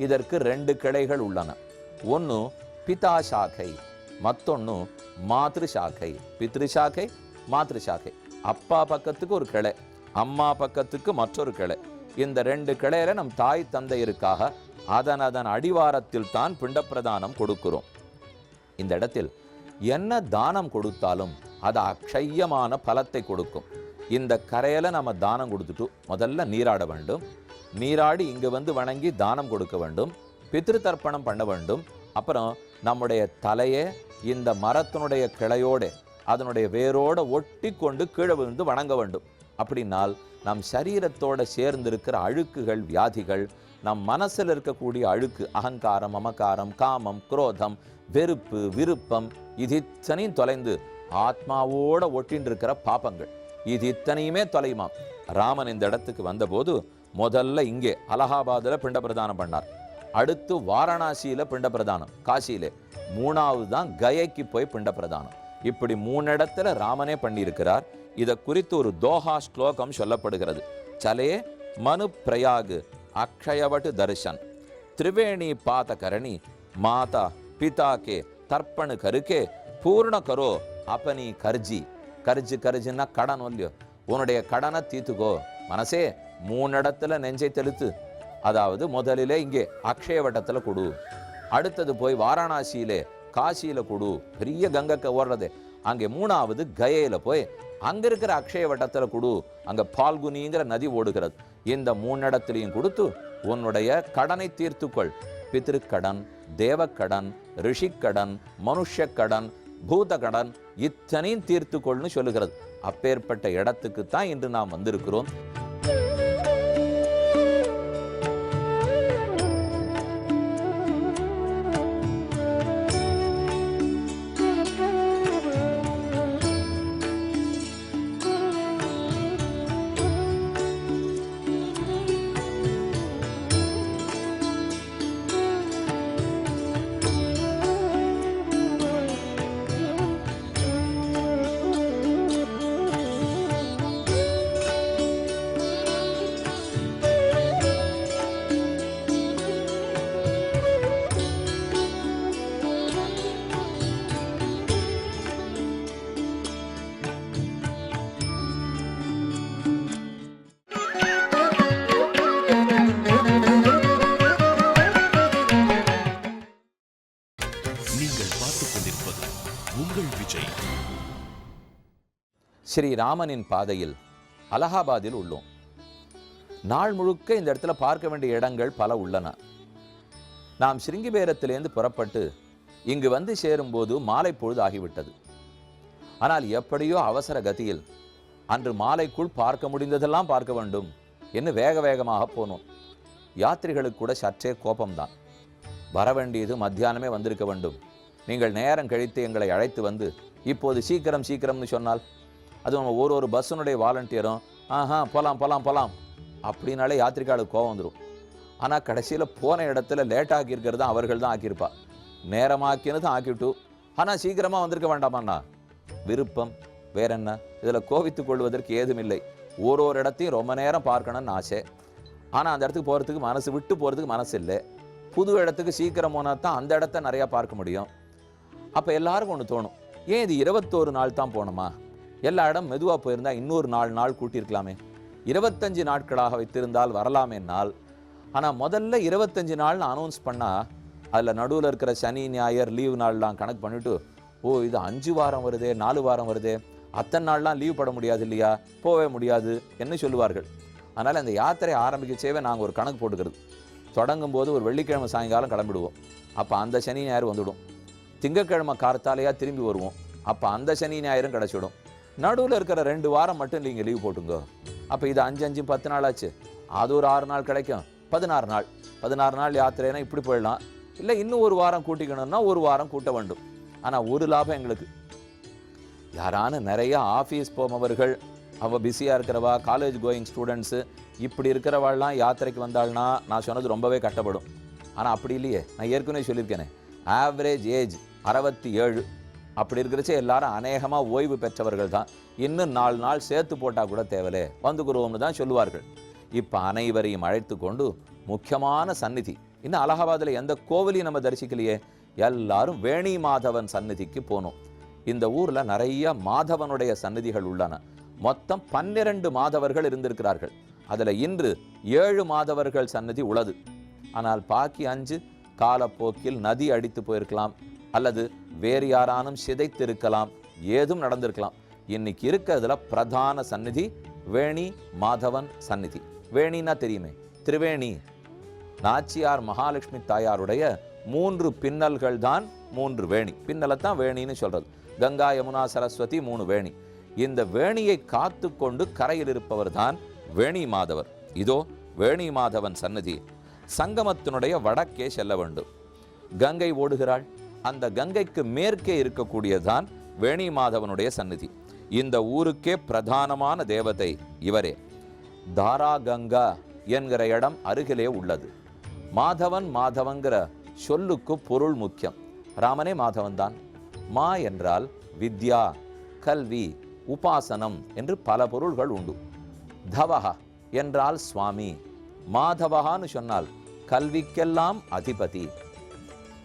இதற்கு 2 கிளைகள் உள்ளன. ஒன்று பிதாசாகை, மற்றொன்று மாத்ருசாகை. பித்ருசாகை, மாத்ருசாகை. அப்பா பக்கத்துக்கு ஒரு கிளை, அம்மா பக்கத்துக்கு மற்றொரு கிளை. இந்த 2 கிளையில நம் தாய் தந்தையருக்காக அதன் அடிவாரத்தில் தான் பிண்ட பிரதானம் கொடுக்கிறோம். இந்த இடத்தில் என்ன தானம் கொடுத்தாலும் அது அக்ஷயமான பலத்தை கொடுக்கும். இந்த கரையில நம்ம தானம் கொடுத்துட்டு முதல்ல நீராட வேண்டும். நீராடி இங்கே வந்து வணங்கி தானம் கொடுக்க வேண்டும். பித்ரு தர்ப்பணம் பண்ண வேண்டும். அப்புறம் நம்முடைய தலையை இந்த மரத்தினுடைய கிளையோடு அதனுடைய வேரோடு ஒட்டி கொண்டு கீழே விழுந்து வணங்க வேண்டும். அப்படின்னால் நம் சரீரத்தோடு சேர்ந்திருக்கிற அழுக்குகள், வியாதிகள், நம் மனசில் இருக்கக்கூடிய அழுக்கு, அகங்காரம், மமகாரம், காமம், குரோதம், வெறுப்பு, விருப்பம், இது இத்தனையும் தொலைந்து ஆத்மாவோட ஒட்டின்னு இருக்கிற பாப்பங்கள் இது இத்தனையுமே தொலையுமாம். ராமன் இந்த இடத்துக்கு வந்தபோது முதல்ல இங்கே அலகாபாத்தில் பிண்ட பிரதானம் பண்ணார். அடுத்து வாரணாசியில் பிண்ட பிரதானம், காசியிலே. மூணாவது தான் கயைக்கு போய் பிண்ட பிரதானம். இப்படி 3 இடத்துல ராமனே பண்ணியிருக்கிறார். இதை குறித்து ஒரு தோஹா ஸ்லோகம் சொல்லப்படுகிறது. சலே மனு பிரயாகு அக்ஷயவட்டு தரிசன் திரிவேணி பாத கரணி மாதா பிதா கே தர்ப்பணு கருக்கே பூர்ண கரோ அப்பனி கர்ஜி. கர்ஜுன்னா கடன் இல்லையோ, உன்னுடைய கடனை தீத்துக்கோ மனசே. 3 இடத்துல நெஞ்சை தெளித்து, அதாவது முதலிலே இங்கே அக்ஷய வட்டத்துல கொடு, அடுத்தது போய் வாரணாசியிலே காசியில கொடு, பெரிய கங்கை ஓடுறது அங்கே, 3வது கயையில போய் அங்க இருக்கிற அக்ஷய வட்டத்துல கொடு, அங்க பால்குனிங்கிற நதி ஓடுகிறது. இந்த 3 இடத்துலையும் கொடுத்து உன்னுடைய கடனை தீர்த்துக்கொள். பித்திருக்கடன், தேவக்கடன், ரிஷிக்கடன், மனுஷக்கடன், பூதகடன், இத்தனையும் தீர்த்துக்கொள்னு சொல்லுகிறது. அப்பேற்பட்ட இடத்துக்கு தான் இன்று நாம் வந்திருக்கிறோம். உங்கள் விஜய். ஸ்ரீராமனின் பாதையில் அலகாபாத்தில் உள்ளோம். நாள் முழுக்க இந்த இடத்துல பார்க்க வேண்டிய இடங்கள் பல உள்ளன. நாம் ஸ்ருங்கிபேரத்திலேருந்து புறப்பட்டு இங்கு வந்து சேரும்போது மாலை பொழுது ஆகிவிட்டது. ஆனால் எப்படியோ அவசர கதியில் அன்று மாலைக்குள் பார்க்க முடிந்ததெல்லாம் பார்க்க வேண்டும் என்று வேக வேகமாக போனோம். யாத்திரிகளுக்கு கூட சற்றே கோபம்தான். வர வேண்டியது மத்தியானமே வந்திருக்க வேண்டும். நீங்கள் நேரம் கழித்து எங்களை அழைத்து வந்து இப்போது சீக்கிரம் சீக்கிரம்னு சொன்னால், அது நம்ம ஒரு பஸ்ஸுனுடைய வாலண்டியரும் போலாம் அப்படின்னாலே யாத்திரிகாலுக்கு கோபம் வந்துடும். ஆனால் கடைசியில் போன இடத்துல லேட் ஆக்கியிருக்கிறது தான் அவர்கள் தான் ஆக்கியிருப்பா. நேரமாக்கினது ஆக்கிவிட்டு ஆனால் சீக்கிரமாக வந்திருக்க வேண்டாமாண்ணா. விருப்பம் வேற என்ன, இதில் கோவித்து கொள்வதற்கு ஏதுமில்லை. ஒரு இடத்தையும் ரொம்ப நேரம் பார்க்கணும்னு ஆசை. ஆனால் அந்த இடத்துக்கு போகிறதுக்கு மனசு விட்டு போகிறதுக்கு மனசு இல்லை. புது இடத்துக்கு சீக்கிரம் போனால் தான் அந்த இடத்த நிறையா பார்க்க முடியும். அப்போ எல்லாருக்கும் ஒன்று தோணும், ஏன் இது 21 நாள் தான் போகணுமா? எல்லா இடம் மெதுவாக போயிருந்தா இன்னொரு 4 நாள் கூட்டியிருக்கலாமே, 25 நாட்களாக வைத்திருந்தால் வரலாமே நாள். ஆனால் முதல்ல 25 நாள்னு அனௌன்ஸ் பண்ணால் அதில் நடுவில் இருக்கிற சனி ஞாயிறு லீவு நாள்லாம் கணக்கு பண்ணிவிட்டு, ஓ இது 5 வாரம் வருதே, 4 வாரம் வருதே, அத்தனை நாள்லாம் லீவ் பட முடியாது இல்லையா, போகவே முடியாது என்ன சொல்லுவார்கள். அதனால் அந்த யாத்திரை ஆரம்பிக்கச்சேவே நாங்கள் ஒரு கணக்கு போட்டுக்கிறது. தொடங்கும் போது ஒரு வெள்ளிக்கிழமை சாயங்காலம் கிளம்பிடுவோம். அப்போ அந்த சனி ஞாயிறு வந்துவிடும். திங்கக்கிழமை கார்த்தாலையாக திரும்பி வருவோம். அப்போ அந்த சனி ஞாயிறும் கிடச்சிடும். நடுவில் இருக்கிற 2 வாரம் மட்டும் நீங்கள் லீவ் போட்டுங்க. அப்போ இது 5 10 நாள் ஆச்சு. அது ஒரு 6 நாள் கிடைக்கும். 16 நாள் யாத்திரைனா இப்படி போயிடலாம். இல்லை இன்னும் ஒரு வாரம் கூட்டிக்கணும்னா ஒரு வாரம் கூட்ட வேண்டும். ஆனால் ஒரு லாபம் எங்களுக்கு, யாரான நிறையா ஆஃபீஸ் போமவர்கள், அவள் பிஸியாக இருக்கிறவா, காலேஜ் கோயிங் ஸ்டூடெண்ட்ஸு, இப்படி இருக்கிறவாள்லாம் யாத்திரைக்கு வந்தாள்னா நான் சொன்னது ரொம்பவே கஷ்டப்படும். ஆனால் அப்படி இல்லையே. நான் ஏற்கனவே சொல்லியிருக்கேனே, ஆவரேஜ் ஏஜ் 67. அப்படி இருக்கிறச்சே எல்லாரும் அநேகமாக ஓய்வு பெற்றவர்கள் தான். இன்னும் 4 நாள் சேர்த்து போட்டால் கூட தேவையில்லை, வந்துக்குருவோம்னு தான் சொல்லுவார்கள். இப்போ அனைவரையும் அழைத்து கொண்டு முக்கியமான சந்நிதி, இன்னும் அலகாபாத்தில் எந்த கோவிலையும் நம்ம தரிசிக்கலையே, எல்லாரும் வேணி மாதவன் சந்நிதிக்கு போனோம். இந்த ஊரில் நிறைய மாதவனுடைய சந்நிதிகள் உள்ளன. மொத்தம் 12 மாதவர்கள் இருந்திருக்கிறார்கள். அதில் இன்று 7 மாதவர்கள் சந்நிதி உள்ளது. ஆனால் பாக்கி 5 காலப்போக்கில் நதி அடித்து போயிருக்கலாம், அல்லது வேறு யாரானும் சிதைத்திருக்கலாம், ஏதும் நடந்திருக்கலாம். இன்னைக்கு இருக்கிறதுல பிரதான சந்நிதி வேணி மாதவன் சந்நிதி. வேணின்னா தெரியுமே, திரிவேணி, நாச்சியார் மகாலட்சுமி தாயாருடைய மூன்று பின்னல்கள் தான் மூன்று வேணி. பின்னலைத்தான் வேணின்னு சொல்றது. கங்கா யமுனா சரஸ்வதி 3 வேணி. இந்த வேணியை காத்து கொண்டு கரையில் இருப்பவர் தான் வேணி மாதவர். இதோ வேணி மாதவன் சன்னதி. சங்கமத்தினுடைய வடக்கே செல்ல வேண்டும். கங்கை ஓடுகிறாள். அந்த கங்கைக்கு மேற்கே இருக்கக்கூடியதுதான் வேணி மாதவனுடைய சன்னதி. இந்த ஊருக்கே பிரதானமான தேவதை இவரே. தாரா கங்கா என்கிற இடம் அருகிலே உள்ளது. மாதவன் மாதவன்கிற சொல்லுக்கு பொருள் முக்கியம். ராமனே மாதவன் தான். மா என்றால் வித்யா, கல்வி, உபாசனம் என்று பல பொருள்கள் உண்டு. தவஹா என்றால் சுவாமி. மாதவஹான்னு சொன்னால் கல்விக்கெல்லாம் அதிபதி,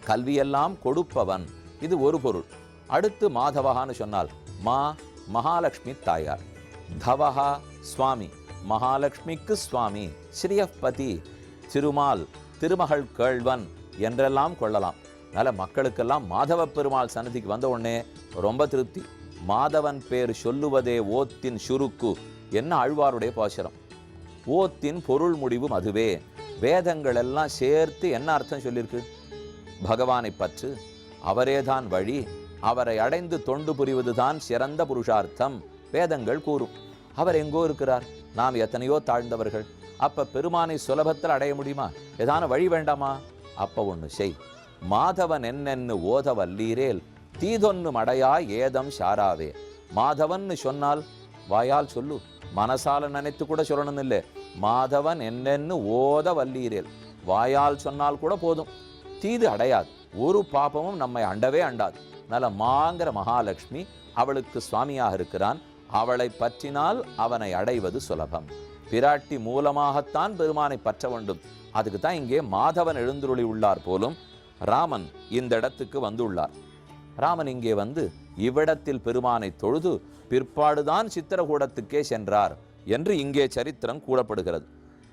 கல்வியெல்லாம் கொடுப்பவன், இது ஒரு பொருள். அடுத்து மாதவஹான்னு சொன்னால் மகாலட்சுமி தாயார். தவஹா சுவாமி, மகாலட்சுமிக்கு சுவாமி, ஸ்ரீயப்பதி திருமால், திருமகள் கேழ்வன் என்றெல்லாம் கொள்ளலாம். அதனால் மக்களுக்கெல்லாம் மாதவ பெருமாள் சன்னதிக்கு வந்த உடனே ரொம்ப திருப்தி. மாதவன் பேர் சொல்லுவதே ஓத்தின் சுருக்கு என்ன ஆழ்வாருடைய பாசுரம். ஓத்தின் பொருள் முடிவும் அதுவே. வேதங்கள் எல்லாம் சேர்த்து என்ன அர்த்தம் சொல்லியிருக்கு? பகவானை பற்று, அவரேதான் வழி, அவரை அடைந்து தொண்டு புரிவதுதான் சிறந்த புருஷார்த்தம் வேதங்கள் கூறும். அவர் எங்கோ இருக்கிறார், நாம் எத்தனையோ தாழ்ந்தவர்கள். அப்ப பெருமானை சுலபத்தில் அடைய முடியுமா? ஏதான வழி வேண்டாமா? அப்ப ஒன்று செய். மாதவன் என்னென்னு ஓத வல்லீரேல் தீதொன்னு மடையா ஏதம் ஷாராவே. மாதவன் சொன்னால் வாயால் சொல்லு, மனசால நினைத்து கூட சொல்லணும் இல்லை. மாதவன் என்னென்னு ஓத வல்லீரேல், வாயால் சொன்னால் கூட போதும், தீது அடையாது. ஒரு பாபமும் நம்மை அண்டவே அண்டாது. நல்ல மாங்கிற மகாலட்சுமி அவளுக்கு சுவாமியாக இருக்கிறான். அவளை பற்றினால் அவனை அடைவது சுலபம். பிராட்டி மூலமாகத்தான் பெருமானை பற்ற வேண்டும். அதுக்கு தான் இங்கே மாதவன் எழுந்துருளி உள்ளார் போலும். ராமன் இந்த இடத்துக்கு வந்துள்ளார். ராமன் இங்கே வந்து இவ்விடத்தில் பெருமானை தொழுது பிற்பாடுதான் சித்திரகூடத்துக்கே சென்றார் என்று இங்கே சரித்திரம் கூறப்படுகிறது.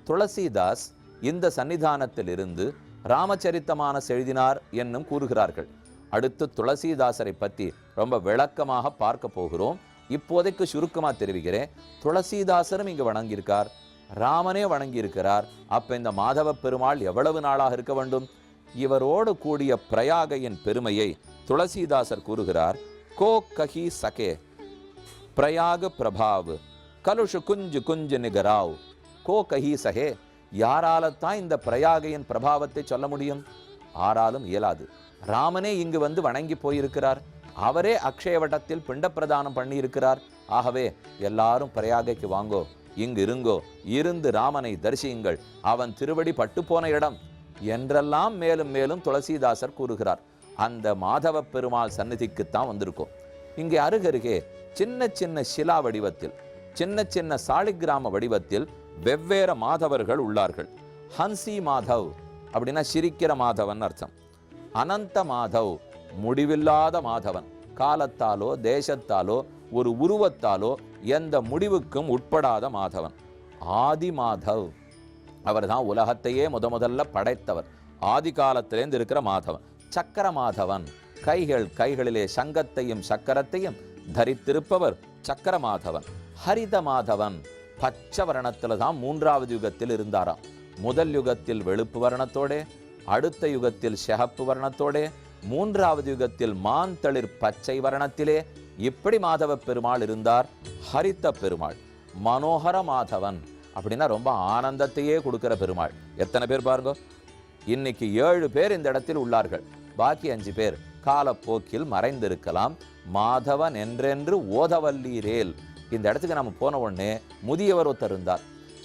துளசிதாஸ் இந்த சன்னிதானத்தில் இருந்து ராமச்சரித்தமானஸ் எழுதினார் என்னும் கூறுகிறார்கள். அடுத்து துளசிதாசரை பற்றி ரொம்ப விளக்கமாக பார்க்க போகிறோம். இப்போதைக்கு சுருக்கமாக தெரிவிக்கிறேன். துளசிதாசரும் இங்கு வணங்கியிருக்கார், ராமனே வணங்கியிருக்கிறார். அப்ப இந்த மாதவ பெருமாள் எவ்வளவு நாளாக இருக்க வேண்டும்? இவரோடு கூடிய பிரயாகையின் பெருமையை துளசிதாசர் கூறுகிறார். கோ கஹி சகே பிரயாக பிரபாவ் கலுஷு குஞ்சு குஞ்சு நிகராவ். கோ கஹி சகே, யாரால்தான் இந்த பிரயாகையின் பிரபாவத்தை சொல்ல முடியும்? ஆராலும் இயலாது. ராமனே இங்கு வந்து வணங்கி போயிருக்கிறார். அவரே அக்ஷயவட்டத்தில் பிண்ட பிரதானம் பண்ணியிருக்கிறார். ஆகவே எல்லாரும் பிரயாகைக்கு வாங்கோ, இங்கு இருங்கோ, இருந்து ராமனை தரிசியுங்கள், அவன் திருவடி பட்டு போன இடம் என்றெல்லாம் மேலும் மேலும் துளசிதாசர் கூறுகிறார். அந்த மாதவ பெருமாள் சந்நிதிக்குத்தான் வந்திருக்கோம். இங்கே அருகருகே சின்ன சின்ன சிலா வடிவத்தில், சின்ன சின்ன சாலிகிராம வடிவத்தில் வெவ்வேறு மாதவர்கள் உள்ளார்கள். ஹன்சி மாதவ் அப்படின்னா சிரிக்கிற மாதவன் அர்த்தம். அனந்த மாதவ் முடிவில்லாத மாதவன். காலத்தாலோ தேசத்தாலோ ஒரு உருவத்தாலோ எந்த முடிவுக்கும் உட்படாத மாதவன். ஆதி மாதவ், அவர் தான் உலகத்தையே முதல்ல படைத்தவர். ஆதி காலத்திலேருந்து இருக்கிற மாதவன். சக்கர மாதவன், கைகளிலே சங்கத்தையும் சக்கரத்தையும் தரித்திருப்பவர் சக்கர மாதவன். ஹரித மாதவன், பச்சை வர்ணத்தில் தான் 3வது யுகத்தில் இருந்தாராம். முதல் யுகத்தில் வெளுப்பு வர்ணத்தோடே, அடுத்த யுகத்தில் சிகப்பு வர்ணத்தோடே, 3வது யுகத்தில் மாந்தளிர் பச்சை வர்ணத்திலே இப்படி மாதவ பெருமாள் இருந்தார். ஹரித்த பெருமாள். மனோகர மாதவன் அப்படின்னா ரொம்ப ஆனந்தத்தையே கொடுக்கிற பெருமாள். எத்தனை பேர் பாருங்க, இன்னைக்கு 7 பேர் இந்த இடத்தில் உள்ளார்கள், பாக்கி 5 பேர் காலப்போக்கில் மறைந்திருக்கலாம். மாதவன் என்றென்று ஓதவல்லீரேல். இந்த இடத்துக்கு நம்ம போன உடனே முதியவர் ஒருத்தர் இருந்தார்.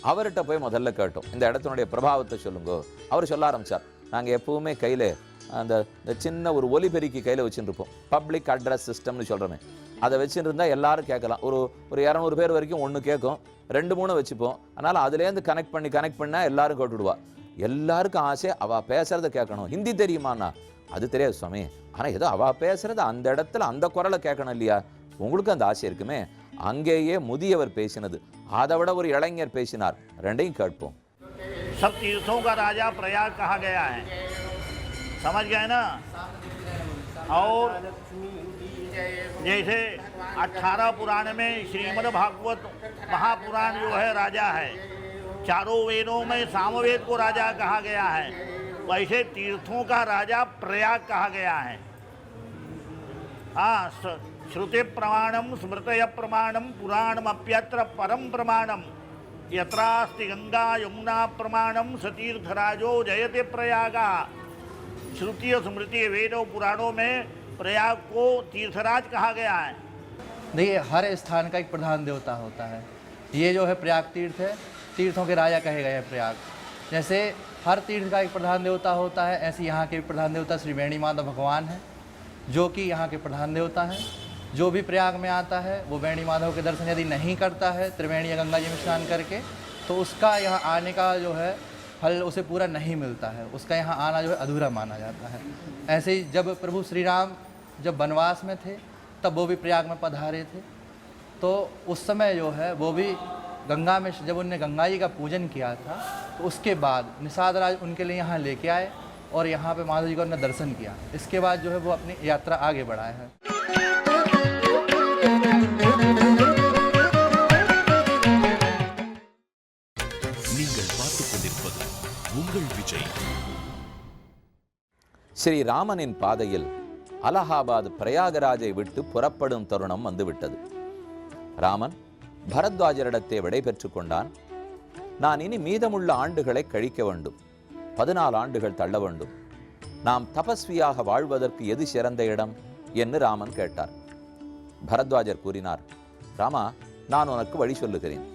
அவர்கிட்ட போய் முதல்ல கேட்டோம், இந்த இடத்தினுடைய பிரபாவத்தை சொல்லுங்க. அவர் சொல்ல ஆரம்பிச்சார், நாங்கள் எப்பவுமே கையில் அந்த சின்ன ஒரு ஒலிபெருக்கி கையில் வச்சுருப்போம், பப்ளிக் அட்ரஸ் சிஸ்டம்னு சொல்கிறோமே, அதை வச்சுட்டு இருந்தால் எல்லாரும் கேட்கலாம். ஒரு 200 பேர் வரைக்கும் ஒன்று கேட்கும், 2-3 வச்சுப்போம். அதனால் அதுலேருந்து கனெக்ட் பண்ணால் எல்லாரும் கேட்டுடுவா. எல்லாருக்கும் ஆசை அவள் பேசுகிறத கேட்கணும். ஹிந்தி தெரியுமாண்ணா? அது தெரியாது சுவாமி, ஆனால் ஏதோ அவள் பேசுகிறத அந்த இடத்துல அந்த குரலை கேட்கணும் இல்லையா? உங்களுக்கு அந்த ஆசை இருக்குமே. அங்கேயே முதியவர் பேசினது, அதை விட ஒரு இளைஞர் பேசினார். ரெண்டையும் கேட்போம். सब तीर्थों का राजा प्रयाग कहा गया है, समझ गए ना? और जैसे 18 पुराण में श्रीमद् भागवत महापुराण जो है राजा है, चारों वेदों में सामवेद को राजा कहा गया है। वैसे तीर्थों का राजा प्रयाग कहा गया है। हाँ, श्रुति प्रमाणम स्मृतय प्रमाणम पुराणमप्यत्र परम प्रमाणम यत्रास्ति गंगा यमुना प्रमाणम सतीर्थराजो जयते प्रयागा। श्रुति और स्मृति वेदों पुराणों में प्रयाग को तीर्थराज कहा गया है। देखिए, हर स्थान का एक प्रधान देवता होता है। ये जो है प्रयाग तीर्थ है, तीर्थों के राजा कहे गए हैं प्रयाग। जैसे हर तीर्थ का एक प्रधान देवता होता है, ऐसे यहाँ के भी प्रधान देवता श्री वेणी माधव भगवान हैं, जो कि यहाँ के प्रधान देवता हैं। जो भी प्रयाग में आता है वो वेणी माधव के दर्शन यदि नहीं करता है त्रिवेणी या गंगा जी में स्नान करके, तो उसका यहाँ आने का जो है फल उसे पूरा नहीं मिलता है, उसका यहाँ आना जो है अधूरा माना जाता है। ऐसे ही जब प्रभु श्री राम जब वनवास में थे तब वो भी प्रयाग में पधारे थे, तो उस समय जो है वो भी गंगा में जब उनने गंगा जी का पूजन किया था, तो उसके बाद निषाद राज उनके लिए यहाँ लेके आए और यहाँ पे माधव जी का उन्होंने दर्शन किया। इसके बाद जो है वो अपनी यात्रा आगे बढ़ाए हैं। நீங்கள் பார்த்துக் கொண்டிருப்பது உங்கள் விஜய். ஸ்ரீ ராமனின் பாதையில் அலகாபாத் பிரயாகராஜை விட்டு புறப்படும் தருணம் வந்துவிட்டது. ராமன் பரத்வாஜரிடத்தை விடை பெற்றுக் கொண்டான். நான் இனி மீதமுள்ள ஆண்டுகளை கழிக்க வேண்டும், 14 ஆண்டுகள் தள்ள வேண்டும். நாம் தபஸ்வியாக வாழ்வதற்கு எது சிறந்த இடம் என்று ராமன் கேட்டார். பரத்வாஜர் கூறினார், ராமா, நான் உனக்கு வழி சொல்லுகிறேன்.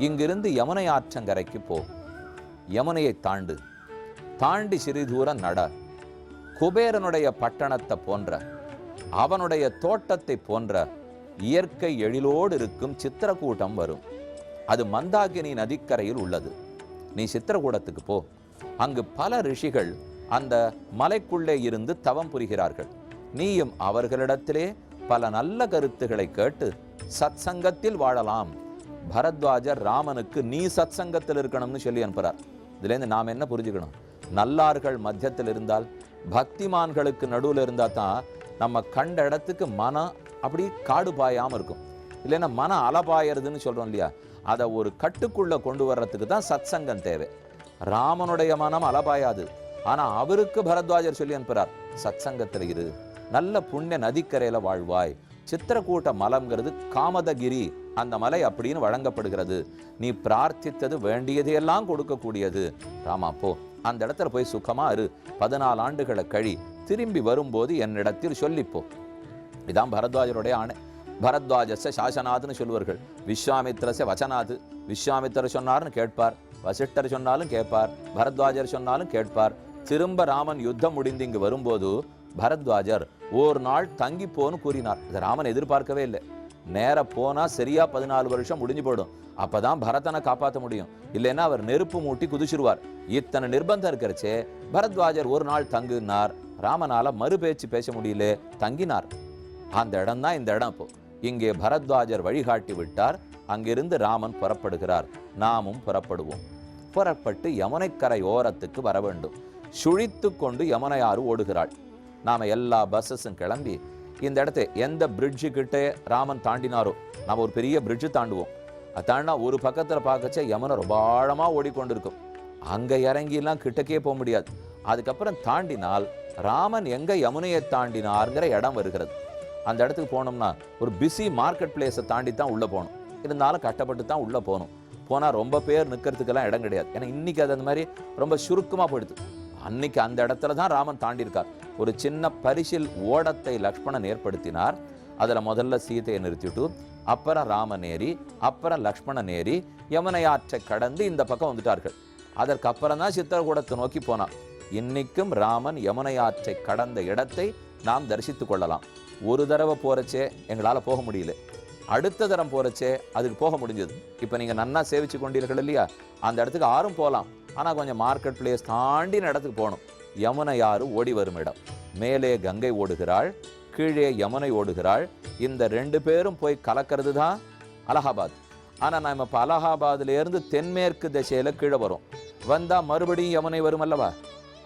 இங்கிருந்து யமுனை ஆற்றங்கரைக்கு போ, யமுனையை தாண்டி சிறிது தூரம் நட. குபேரனுடைய பட்டணத்தை போன்ற, அவனுடைய தோட்டத்தை போன்ற இயற்கை எழிலோடு இருக்கும் சித்திரக்கூட்டம் வரும். அது மந்தாகினி நதிக்கரையில் உள்ளது. நீ சித்திரக்கூடத்துக்கு போ. அங்கு பல ரிஷிகள் அந்த மலைக்குள்ளே இருந்து தவம் புரிகிறார்கள். நீயும் அவர்களிடத்திலே பல நல்ல கருத்துக்களை கேட்டு சத்சங்கத்தில் வாழலாம். பரத்வாஜர் ராமனுக்கு நீ சத்சங்கத்தில் இருக்கணும்னு சொல்லி அனுப்புறார். இதுலேருந்து நாம் என்ன புரிஞ்சுக்கணும்? நல்லார்கள் மத்தியத்தில் இருந்தால், பக்திமான்களுக்கு நடுவில் இருந்தால் தான் நம்ம கண்ட இடத்துக்கு மனம் அப்படி காடு பாயாமல் இருக்கும். இல்லைன்னா மனம் அலபாயறதுன்னு சொல்கிறோம் இல்லையா, அதை ஒரு கட்டுக்குள்ளே கொண்டு வர்றதுக்கு தான் சத்சங்கம் தேவை. ராமனுடைய மனம் அலபாயாது. ஆனால் அவருக்கு பரத்வாஜர் சொல்லி அனுப்புகிறார், சத்சங்கத்தில் இரு, நல்ல புண்ணிய நதிக்கரையில் வாழ்வாய். சித்திரக்கூட்ட மலம்ங்கிறது காமதகிரி, அந்த மலை அப்படின்னு வழங்கப்படுகிறது. நீ பிரார்த்தித்தது வேண்டியதையெல்லாம் கொடுக்கக்கூடியது. ராமா போ, அந்த இடத்துல போய் சுகமா இரு. 14 ஆண்டுகளை கழி, திரும்பி வரும்போது என்னிடத்தில் சொல்லிப்போ. இதான் பரத்வாஜருடைய ஆணை. பரத்வாஜஸ சாசனாத்னு சொல்லுவார்கள், விஸ்வாமித்திரச வச்சனாத். விஸ்வாமித்திரர் சொன்னார்னு கேட்பார், வசிஷ்டர் சொன்னாலும் கேட்பார், பரத்வாஜர் சொன்னாலும் கேட்பார். திரும்ப ராமன் யுத்தம் முடிந்து இங்கு வரும்போது பரத்வாஜர் ஒரு நாள் தங்கி போன்னு கூறினார். இதை ராமன் எதிர்பார்க்கவே இல்லை. நேர போனா சரியா 14 வருஷம் முடிஞ்சு போயிடும். அப்பதான் பரதனை காப்பாற்ற முடியும். இல்லைன்னா அவர் நெருப்பு மூட்டி குதிச்சிருவார். இத்தனை நிர்பந்தம் இருக்கிறச்சே பரத்வாஜர் ஒரு நாள் தங்குனார். ராமனால மறுபேச்சு பேச முடியல, தங்கினார். அந்த இடம் தான் இந்த இடம். இப்போ இங்கே பரத்வாஜர் வழிகாட்டி விட்டார். அங்கிருந்து ராமன் புறப்படுகிறார். நாமும் புறப்படுவோம். புறப்பட்டு யமுனைக்கரை ஓரத்துக்கு வர வேண்டும். சுழித்து கொண்டு யமுனையாறு ஓடுகிறாள். நாம் எல்லா பஸ்ஸஸும் கிளம்பி இந்த இடத்த எந்த பிரிட்ஜு கிட்டே ராமன் தாண்டினாரோ, நாம் ஒரு பெரிய பிரிட்ஜு தாண்டுவோம். அது தாண்டினா ஒரு பக்கத்தில் பார்க்கச்சே யமுனை ரொம்ப ஆழமாக ஓடிக்கொண்டிருக்கும். அங்கே இறங்கிலாம் கிட்டக்கே போக முடியாது. அதுக்கப்புறம் தாண்டினால் ராமன் எங்கே யமுனையை தாண்டினார்ங்கிற இடம் வருகிறது. அந்த இடத்துக்கு போனோம்னா ஒரு பிஸி மார்க்கெட் பிளேஸை தாண்டி தான் உள்ளே போகணும். இருந்தாலும் கஷ்டப்பட்டு தான் உள்ளே போகணும். போனால் ரொம்ப பேர் நிற்கிறதுக்கெல்லாம் இடம் கிடையாது. ஏன்னா இன்றைக்கி அது அந்த மாதிரி ரொம்ப சுருக்கமாக போயிடுது. அன்னைக்கு அந்த இடத்துல தான் ராமன் தாண்டியிருக்கார். ஒரு சின்ன பரிசில் ஓடத்தை லக்ஷ்மணன் ஏற்படுத்தினார். அதில் முதல்ல சீதையை நிறுத்திட்டு, அப்புறம் ராமன் ஏறி, அப்புறம் லக்ஷ்மணன் ஏறி யமுனை ஆற்றை கடந்து இந்த பக்கம் வந்துட்டார்கள். அதற்கப்புறம் தான் சித்திரகூடத்தை நோக்கி போனான். இன்னைக்கும் ராமன் யமுனை ஆற்றை கடந்த இடத்தை நாம் தரிசித்து கொள்ளலாம். ஒரு தடவை போகிறச்சே எங்களால் போக முடியல, அடுத்த தரம் போகிறச்சே அதுக்கு போக முடிஞ்சது. இப்போ நீங்கள் நன்னா சேவிச்சு கொண்டீர்கள் இல்லையா, அந்த இடத்துக்கு ஆறும் போகலாம். ஆனால் கொஞ்சம் மார்க்கெட் பிளேஸ் தாண்டின இடத்துக்கு போகணும். யமுனை ஆறு ஓடி வரும் இடம். மேலே கங்கை ஓடுகிறாள், கீழே யமுனை ஓடுகிறாள். இந்த 2 பேரும் போய் கலக்கிறது தான் அலகாபாத். ஆனால் நம்ம இப்போ அலகாபாத்லேருந்து தென்மேற்கு திசையில் கீழே வரும். வந்தால் மறுபடியும் யமுனை வரும் அல்லவா.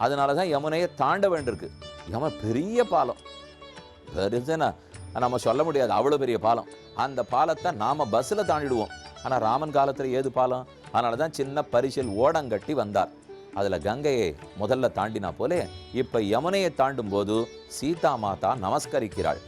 அதனால தான் யமுனையை தாண்ட வேண்டியிருக்கு. யமுனை பெரிய பாலம், பெருசுன்னா நம்ம சொல்ல முடியாது, அவ்வளோ பெரிய பாலம். அந்த பாலத்தை நாம் பஸ்ஸில் தாண்டிடுவோம். ஆனால் ராமன் காலத்தில் ஏது பாலம்? அதனால தான் சின்ன பரிசில் ஓடங்கட்டி வந்தார். அதில் கங்கையை முதல்ல தாண்டினா போலே இப்போ யமுனையை தாண்டும் போது சீதா மாதா நமஸ்கரிக்கிறாள்.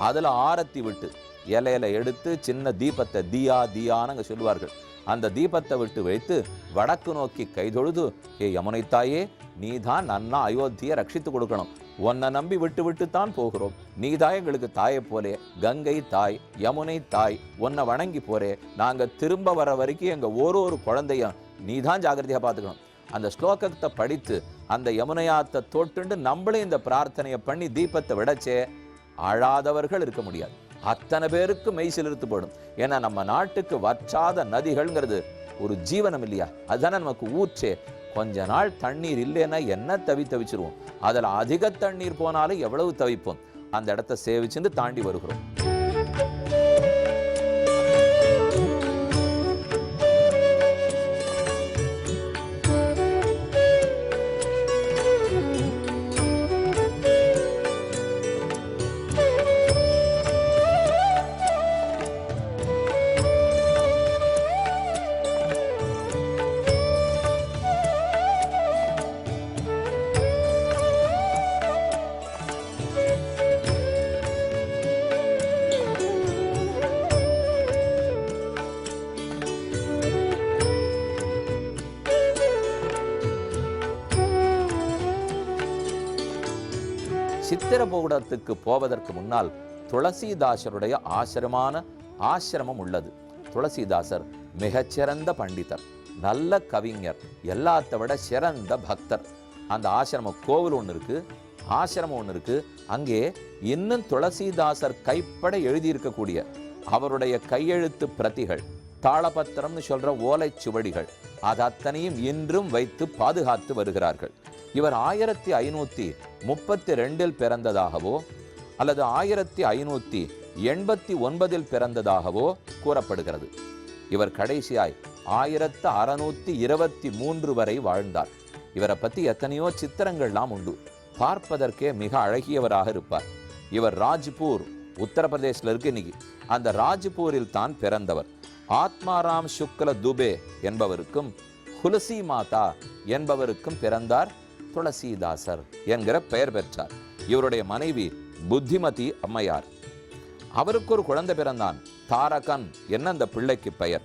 அதில் ஆரத்தி விட்டு இலையில எடுத்து சின்ன தீபத்தை தியான்னு அங்கே சொல்லுவார்கள். அந்த தீபத்தை விட்டு வைத்து வடக்கு நோக்கி கைதொழுது, ஏ யமுனை தாயே, நீ தான் நன்னா அயோத்தியை ரட்சித்து கொடுக்கணும். உன்னை நம்பி விட்டு தான் போகிறோம். நீதான் எங்களுக்கு தாயை போலே, கங்கை தாய், யமுனை தாய், உன்னை வணங்கி போறே. நாங்கள் திரும்ப வர வரைக்கும் எங்கள் ஒரு குழந்தையும் நீ தான் ஜாகிரதையாக பார்த்துக்கணும். அந்த ஸ்லோகத்தை படித்து அந்த யமுனையாத்தை தொட்டுண்டு நம்மளும் இந்த பிரார்த்தனையை பண்ணி தீபத்தை விடச்சே அழாதவர்கள் இருக்க முடியாது. அத்தனை பேருக்கு மெய்சில் இழுத்து போடும். ஏன்னா நம்ம நாட்டுக்கு வற்றாத நதிகள்ங்கிறது ஒரு ஜீவனம் இல்லையா? அதுதானே நமக்கு ஊற்றே. கொஞ்ச நாள் தண்ணீர் இல்லைன்னா என்ன தவிச்சிருவோம். அதில் அதிக தண்ணீர் போனாலும் எவ்வளவு தவிப்போம். அந்த இடத்த சேவிச்சுட்டு தாண்டி வருகிறோம். சித்திரகூடத்துக்கு போவதற்கு முன்னால் துளசிதாசருடைய ஆசிரமம் உள்ளது. துளசிதாசர் மிகச்சிறந்த பண்டிதர், நல்ல கவிஞர், எல்லாத்த விட சிறந்த பக்தர். அந்த ஆசிரம கோவில் ஒன்று இருக்கு, ஆசிரமம் ஒன்று இருக்கு. அங்கே இன்னும் துளசிதாசர் கைப்பட எழுதியிருக்கக்கூடிய அவருடைய கையெழுத்து பிரதிகள், தாளபத்திரம்னு சொல்ற ஓலைச்சுவடிகள், அது அத்தனையும் இன்றும் வைத்து பாதுகாத்து வருகிறார்கள். இவர் 1532 பிறந்ததாகவோ அல்லது 1589 பிறந்ததாகவோ கூறப்படுகிறது. இவர் கடைசியாய் 1623 வரை வாழ்ந்தார். இவரை பற்றி எத்தனையோ சித்திரங்கள்லாம் உண்டு. பார்ப்பதற்கே மிக அழகியவராக இருப்பார். இவர் ராஜ்பூர், உத்தரப்பிரதேசில் இருக்கு இன்னைக்கு. அந்த ராஜ்பூரில் தான் பிறந்தவர். ஆத்மாராம் சுக்ல துபே என்பவருக்கும் துளசி மாதா என்பவருக்கும் பிறந்தார். துளசிதாசர் என்கிற பெயர் பெற்றார். இவருடைய மனைவி புத்திமதி அம்மையார். அவருக்கு ஒரு குழந்தை பிறந்தான், தாரகன் என்ன அந்த பிள்ளைக்கு பெயர்.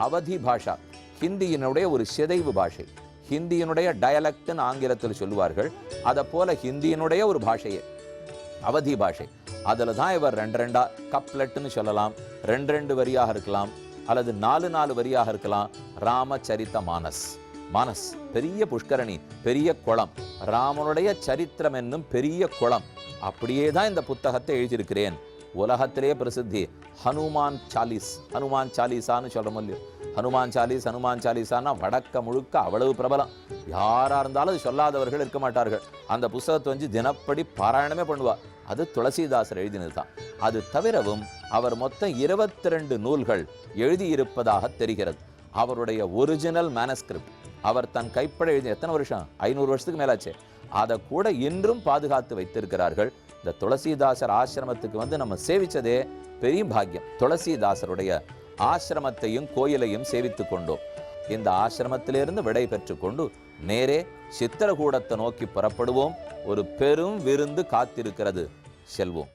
அவதி பாஷா ஹிந்தியினுடைய ஒரு சிதைவு பாஷை. ஹிந்தியினுடைய டயலக்ட்னு ஆங்கிலத்தில் சொல்லுவார்கள். அதை போல ஹிந்தியினுடைய ஒரு பாஷையே அவதி பாஷை. அதில் தான் இவர் 2 கப்லெட்டுன்னு சொல்லலாம், 2 வரியாக இருக்கலாம், அல்லது 4 வரியாக இருக்கலாம். ராமச்சரித்த மானஸ் பெரிய புஷ்கரணி, பெரிய குளம், ராமனுடைய சரித்திரம் என்னும் பெரிய குளம். அப்படியே தான் இந்த புத்தகத்தை எழுதியிருக்கிறேன். உலகத்திலே பிரசித்தி ஹனுமான் சாலிசான்னு சொல்கிறோம் இல்லையோ. ஹனுமான் சாலிசானா வடக்க முழுக்க அவ்வளவு பிரபலம். யாராக இருந்தாலும் அது சொல்லாதவர்கள் இருக்க மாட்டார்கள். அந்த புத்தகத்தை தினப்படி பாராயணமே பண்ணுவார். அது துளசிதாசர் எழுதினது தான். அது தவிரவும் அவர் மொத்தம் 22 நூல்கள் எழுதியிருப்பதாக தெரிகிறது. அவருடைய ஒரிஜினல் மேனஸ்கிரிப்ட் அவர் தன் கைப்பட எழுதி எத்தனை வருஷம், 500 வருஷத்துக்கு மேலாச்சு. அதை கூட இன்றும் பாதுகாத்து வைத்திருக்கிறார்கள். இந்த துளசிதாசர் ஆசிரமத்துக்கு நம்ம சேவிச்சதே பெரிய பாக்கியம். துளசிதாசருடைய ஆசிரமத்தையும் கோயிலையும் சேவித்துக் கொண்டோம். இந்த ஆசிரமத்திலிருந்து விடை பெற்று கொண்டு நேரே சித்திரகூடத்தை நோக்கி புறப்படுவோம். ஒரு பெரும் விருந்து காத்திருக்கிறது, செல்வோம்.